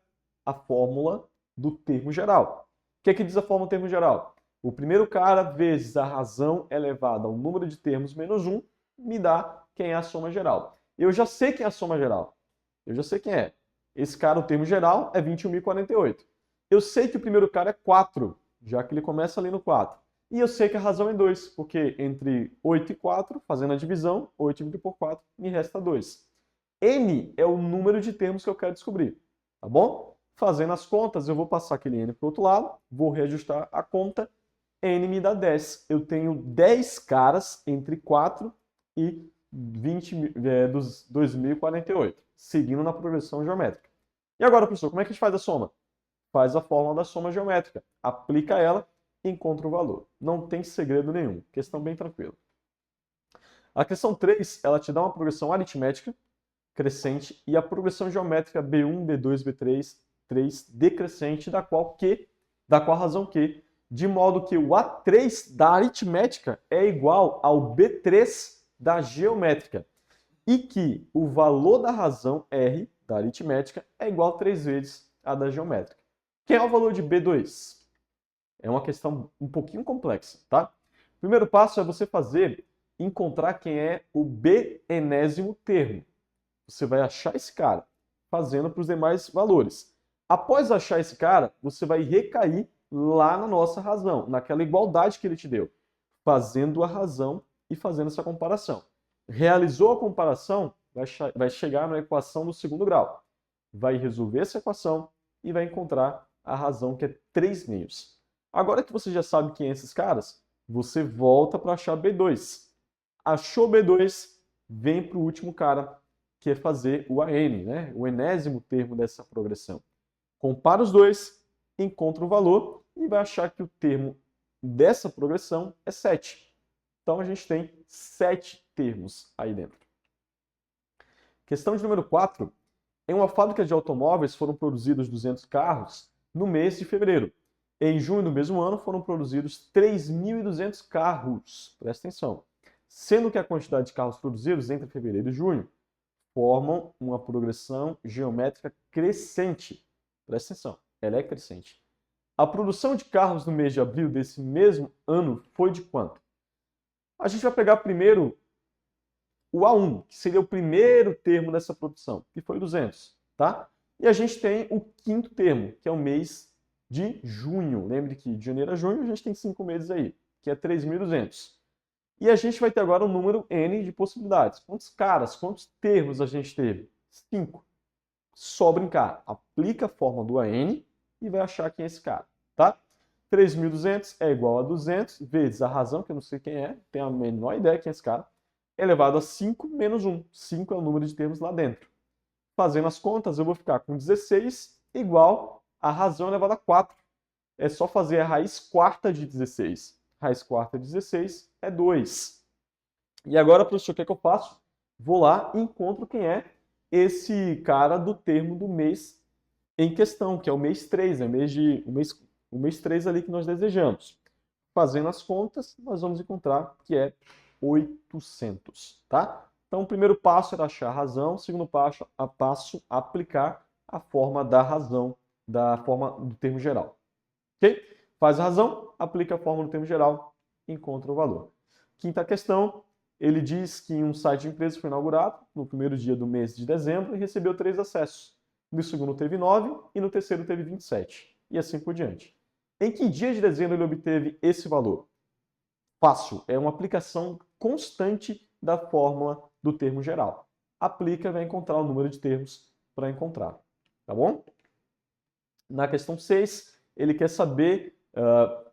a fórmula do termo geral. O que é que diz a fórmula do termo geral? O primeiro cara vezes a razão elevada ao número de termos menos 1 me dá quem é a soma geral. Eu já sei quem é a soma geral. Eu já sei quem é. Esse cara, o termo geral, é 21.048. Eu sei que o primeiro cara é 4, já que ele começa ali no 4. E eu sei que a razão é 2, porque entre 8 e 4, fazendo a divisão, 8 dividido por 4, me resta 2. N é o número de termos que eu quero descobrir, tá bom? Fazendo as contas, eu vou passar aquele N para o outro lado, vou reajustar a conta, N me dá 10. Eu tenho 10 caras entre 4 e 2048, seguindo na progressão geométrica. E agora, professor, como é que a gente faz a soma? Faz a fórmula da soma geométrica, aplica ela e encontra o valor. Não tem segredo nenhum, questão bem tranquila. A questão 3, ela te dá uma progressão aritmética crescente e a progressão geométrica B1, B2, B3, 3 decrescente, da qual razão que, de modo que o A3 da aritmética é igual ao B3 da geométrica e que o valor da razão R da aritmética é igual a 3 vezes a da geométrica. Quem é o valor de B2? É uma questão um pouquinho complexa, tá? O primeiro passo é você encontrar quem é o B-enésimo termo. Você vai achar esse cara, fazendo para os demais valores. Após achar esse cara, você vai recair lá na nossa razão, naquela igualdade que ele te deu, fazendo a razão e fazendo essa comparação. Realizou a comparação, vai chegar na equação do segundo grau. Vai resolver essa equação e vai encontrar a razão, que é 3 meios. Agora que você já sabe quem é esses caras, você volta para achar B2. Achou B2, vem para o último cara, que é fazer o AN, né? O enésimo termo dessa progressão. Compara os dois, encontra o valor e vai achar que o termo dessa progressão é 7. Então a gente tem 7 termos aí dentro. Questão de número 4. Em uma fábrica de automóveis foram produzidos 200 carros no mês de fevereiro. Em junho do mesmo ano foram produzidos 3.200 carros. Presta atenção. Sendo que a quantidade de carros produzidos entre fevereiro e junho formam uma progressão geométrica crescente. Presta atenção, ela é crescente. A produção de carros no mês de abril desse mesmo ano foi de quanto? A gente vai pegar primeiro o A1, que seria o primeiro termo dessa produção, que foi 200, tá? E a gente tem o quinto termo, que é o mês de junho. Lembre que de janeiro a junho a gente tem 5 meses aí, que é 3.200. E a gente vai ter agora um número N de possibilidades. Quantos caras, quantos termos a gente teve? 5. Só brincar. Aplica a fórmula do AN e vai achar quem é esse cara, tá? 3.200 é igual a 200 vezes a razão, que eu não sei quem é, tenho a menor ideia quem é esse cara, elevado a 5 menos 1. 5 é o número de termos lá dentro. Fazendo as contas, eu vou ficar com 16 igual a razão elevada a 4. É só fazer a raiz quarta de 16. Raiz quarta de 16 é 2. E agora, professor, o que é que eu faço? Vou lá e encontro quem é esse cara do termo do mês em questão, que é o mês 3, né? O mês 3 ali que nós desejamos. Fazendo as contas, nós vamos encontrar que é 800, tá? Então, o primeiro passo era achar a razão, o segundo passo, aplicar a forma da razão, da forma do termo geral. Ok? Faz a razão, aplica a fórmula do termo geral, encontra o valor. Quinta questão, ele diz que um site de empresa foi inaugurado no primeiro dia do mês de dezembro e recebeu 3 acessos. No segundo teve 9 e no terceiro teve 27. E assim por diante. Em que dia de dezembro ele obteve esse valor? Fácil, é uma aplicação constante da fórmula do termo geral. Aplica e vai encontrar o número de termos para encontrar. Tá bom? Na questão 6, ele quer saber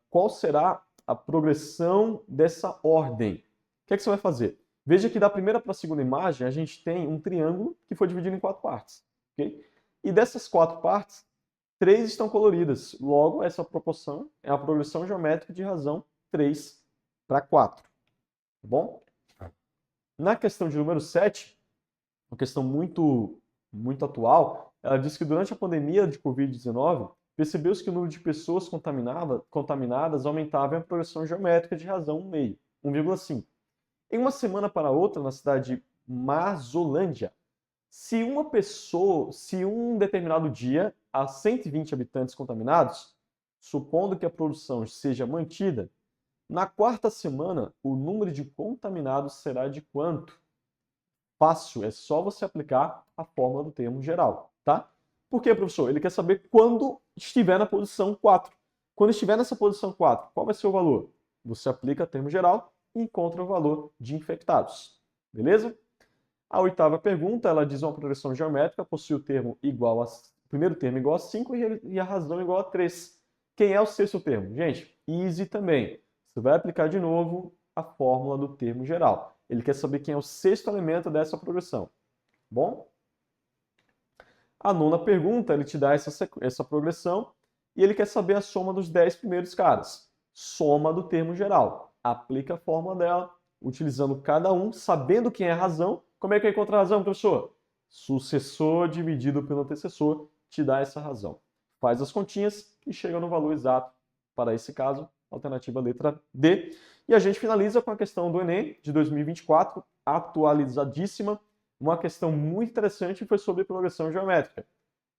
qual será a progressão dessa ordem. O que é que você vai fazer? Veja que da primeira para a segunda imagem, a gente tem um triângulo que foi dividido em 4 partes. Okay? E dessas 4 partes, 3 estão coloridas. Logo, essa proporção é a progressão geométrica de razão 3 para 4. Tá bom? Na questão de número 7, uma questão muito atual, ela diz que durante a pandemia de Covid-19, percebeu-se que o número de pessoas contaminadas aumentava em progressão geométrica de razão 1,5. Em uma semana para outra, na cidade de Mazolândia, se um determinado dia há 120 habitantes contaminados, supondo que a produção seja mantida, na quarta semana, o número de contaminados será de quanto? Fácil, é só você aplicar a fórmula do termo geral, tá? Por quê, professor? Ele quer saber quando estiver na posição 4. Quando estiver nessa posição 4, qual vai ser o valor? Você aplica o termo geral e encontra o valor de infectados. Beleza? A oitava pergunta, ela diz uma progressão geométrica, possui o primeiro termo igual a 5 e a razão igual a 3. Quem é o sexto termo? Gente, easy também. Você vai aplicar de novo a fórmula do termo geral. Ele quer saber quem é o sexto elemento dessa progressão. Bom? A nona pergunta, ele te dá essa progressão e ele quer saber a soma dos 10 primeiros caras. Soma do termo geral. Aplica a fórmula dela, utilizando cada um, sabendo quem é a razão. Como é que eu encontro a razão, professor? Sucessor dividido pelo antecessor te dá essa razão. Faz as continhas e chega no valor exato. Para esse caso, alternativa letra D. E a gente finaliza com a questão do Enem de 2024, atualizadíssima. Uma questão muito interessante foi sobre progressão geométrica.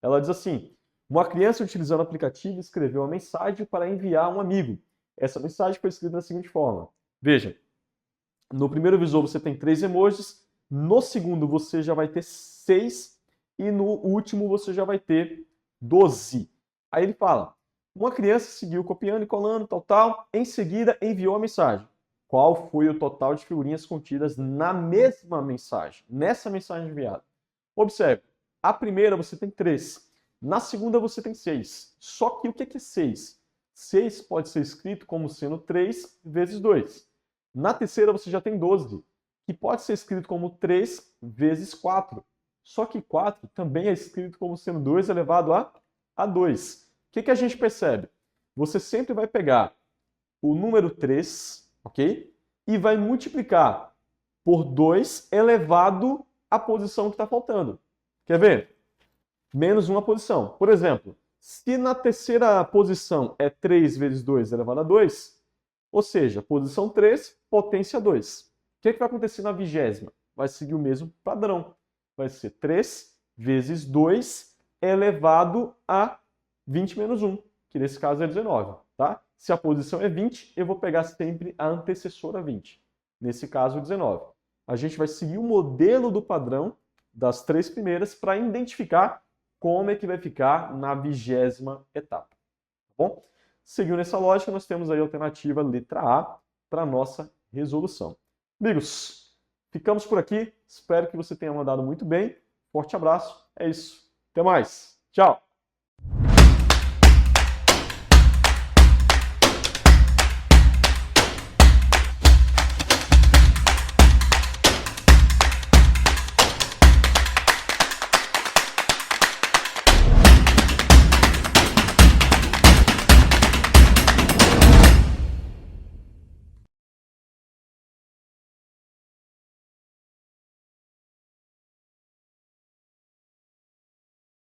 Ela diz assim: uma criança utilizando o aplicativo escreveu uma mensagem para enviar a um amigo. Essa mensagem foi escrita da seguinte forma. Veja, no primeiro visor você tem 3 emojis, no segundo você já vai ter 6 e no último você já vai ter 12. Aí ele fala: uma criança seguiu copiando e colando, tal, em seguida enviou a mensagem. Qual foi o total de figurinhas contidas na mesma mensagem, nessa mensagem enviada? Observe, a primeira você tem 3, na segunda você tem 6. Só que o que é 6? 6 pode ser escrito como sendo 3 vezes 2. Na terceira você já tem 12, que pode ser escrito como 3 vezes 4. Só que 4 também é escrito como sendo 2 elevado a 2. O que a gente percebe? Você sempre vai pegar o número 3, ok? E vai multiplicar por 2 elevado à posição que está faltando. Quer ver? Menos uma posição. Por exemplo, se na terceira posição é 3 vezes 2 elevado a 2, ou seja, posição 3, potência 2. O que vai acontecer na 20ª? Vai seguir o mesmo padrão. Vai ser 3 vezes 2 elevado a 20 menos 1, que nesse caso é 19, tá? Se a posição é 20, eu vou pegar sempre a antecessora 20. Nesse caso, 19. A gente vai seguir o modelo do padrão das 3 primeiras para identificar como é que vai ficar na 20ª etapa. Tá bom? Seguindo nessa lógica, nós temos aí a alternativa letra A para a nossa resolução. Amigos, ficamos por aqui. Espero que você tenha mandado muito bem. Forte abraço. É isso. Até mais. Tchau.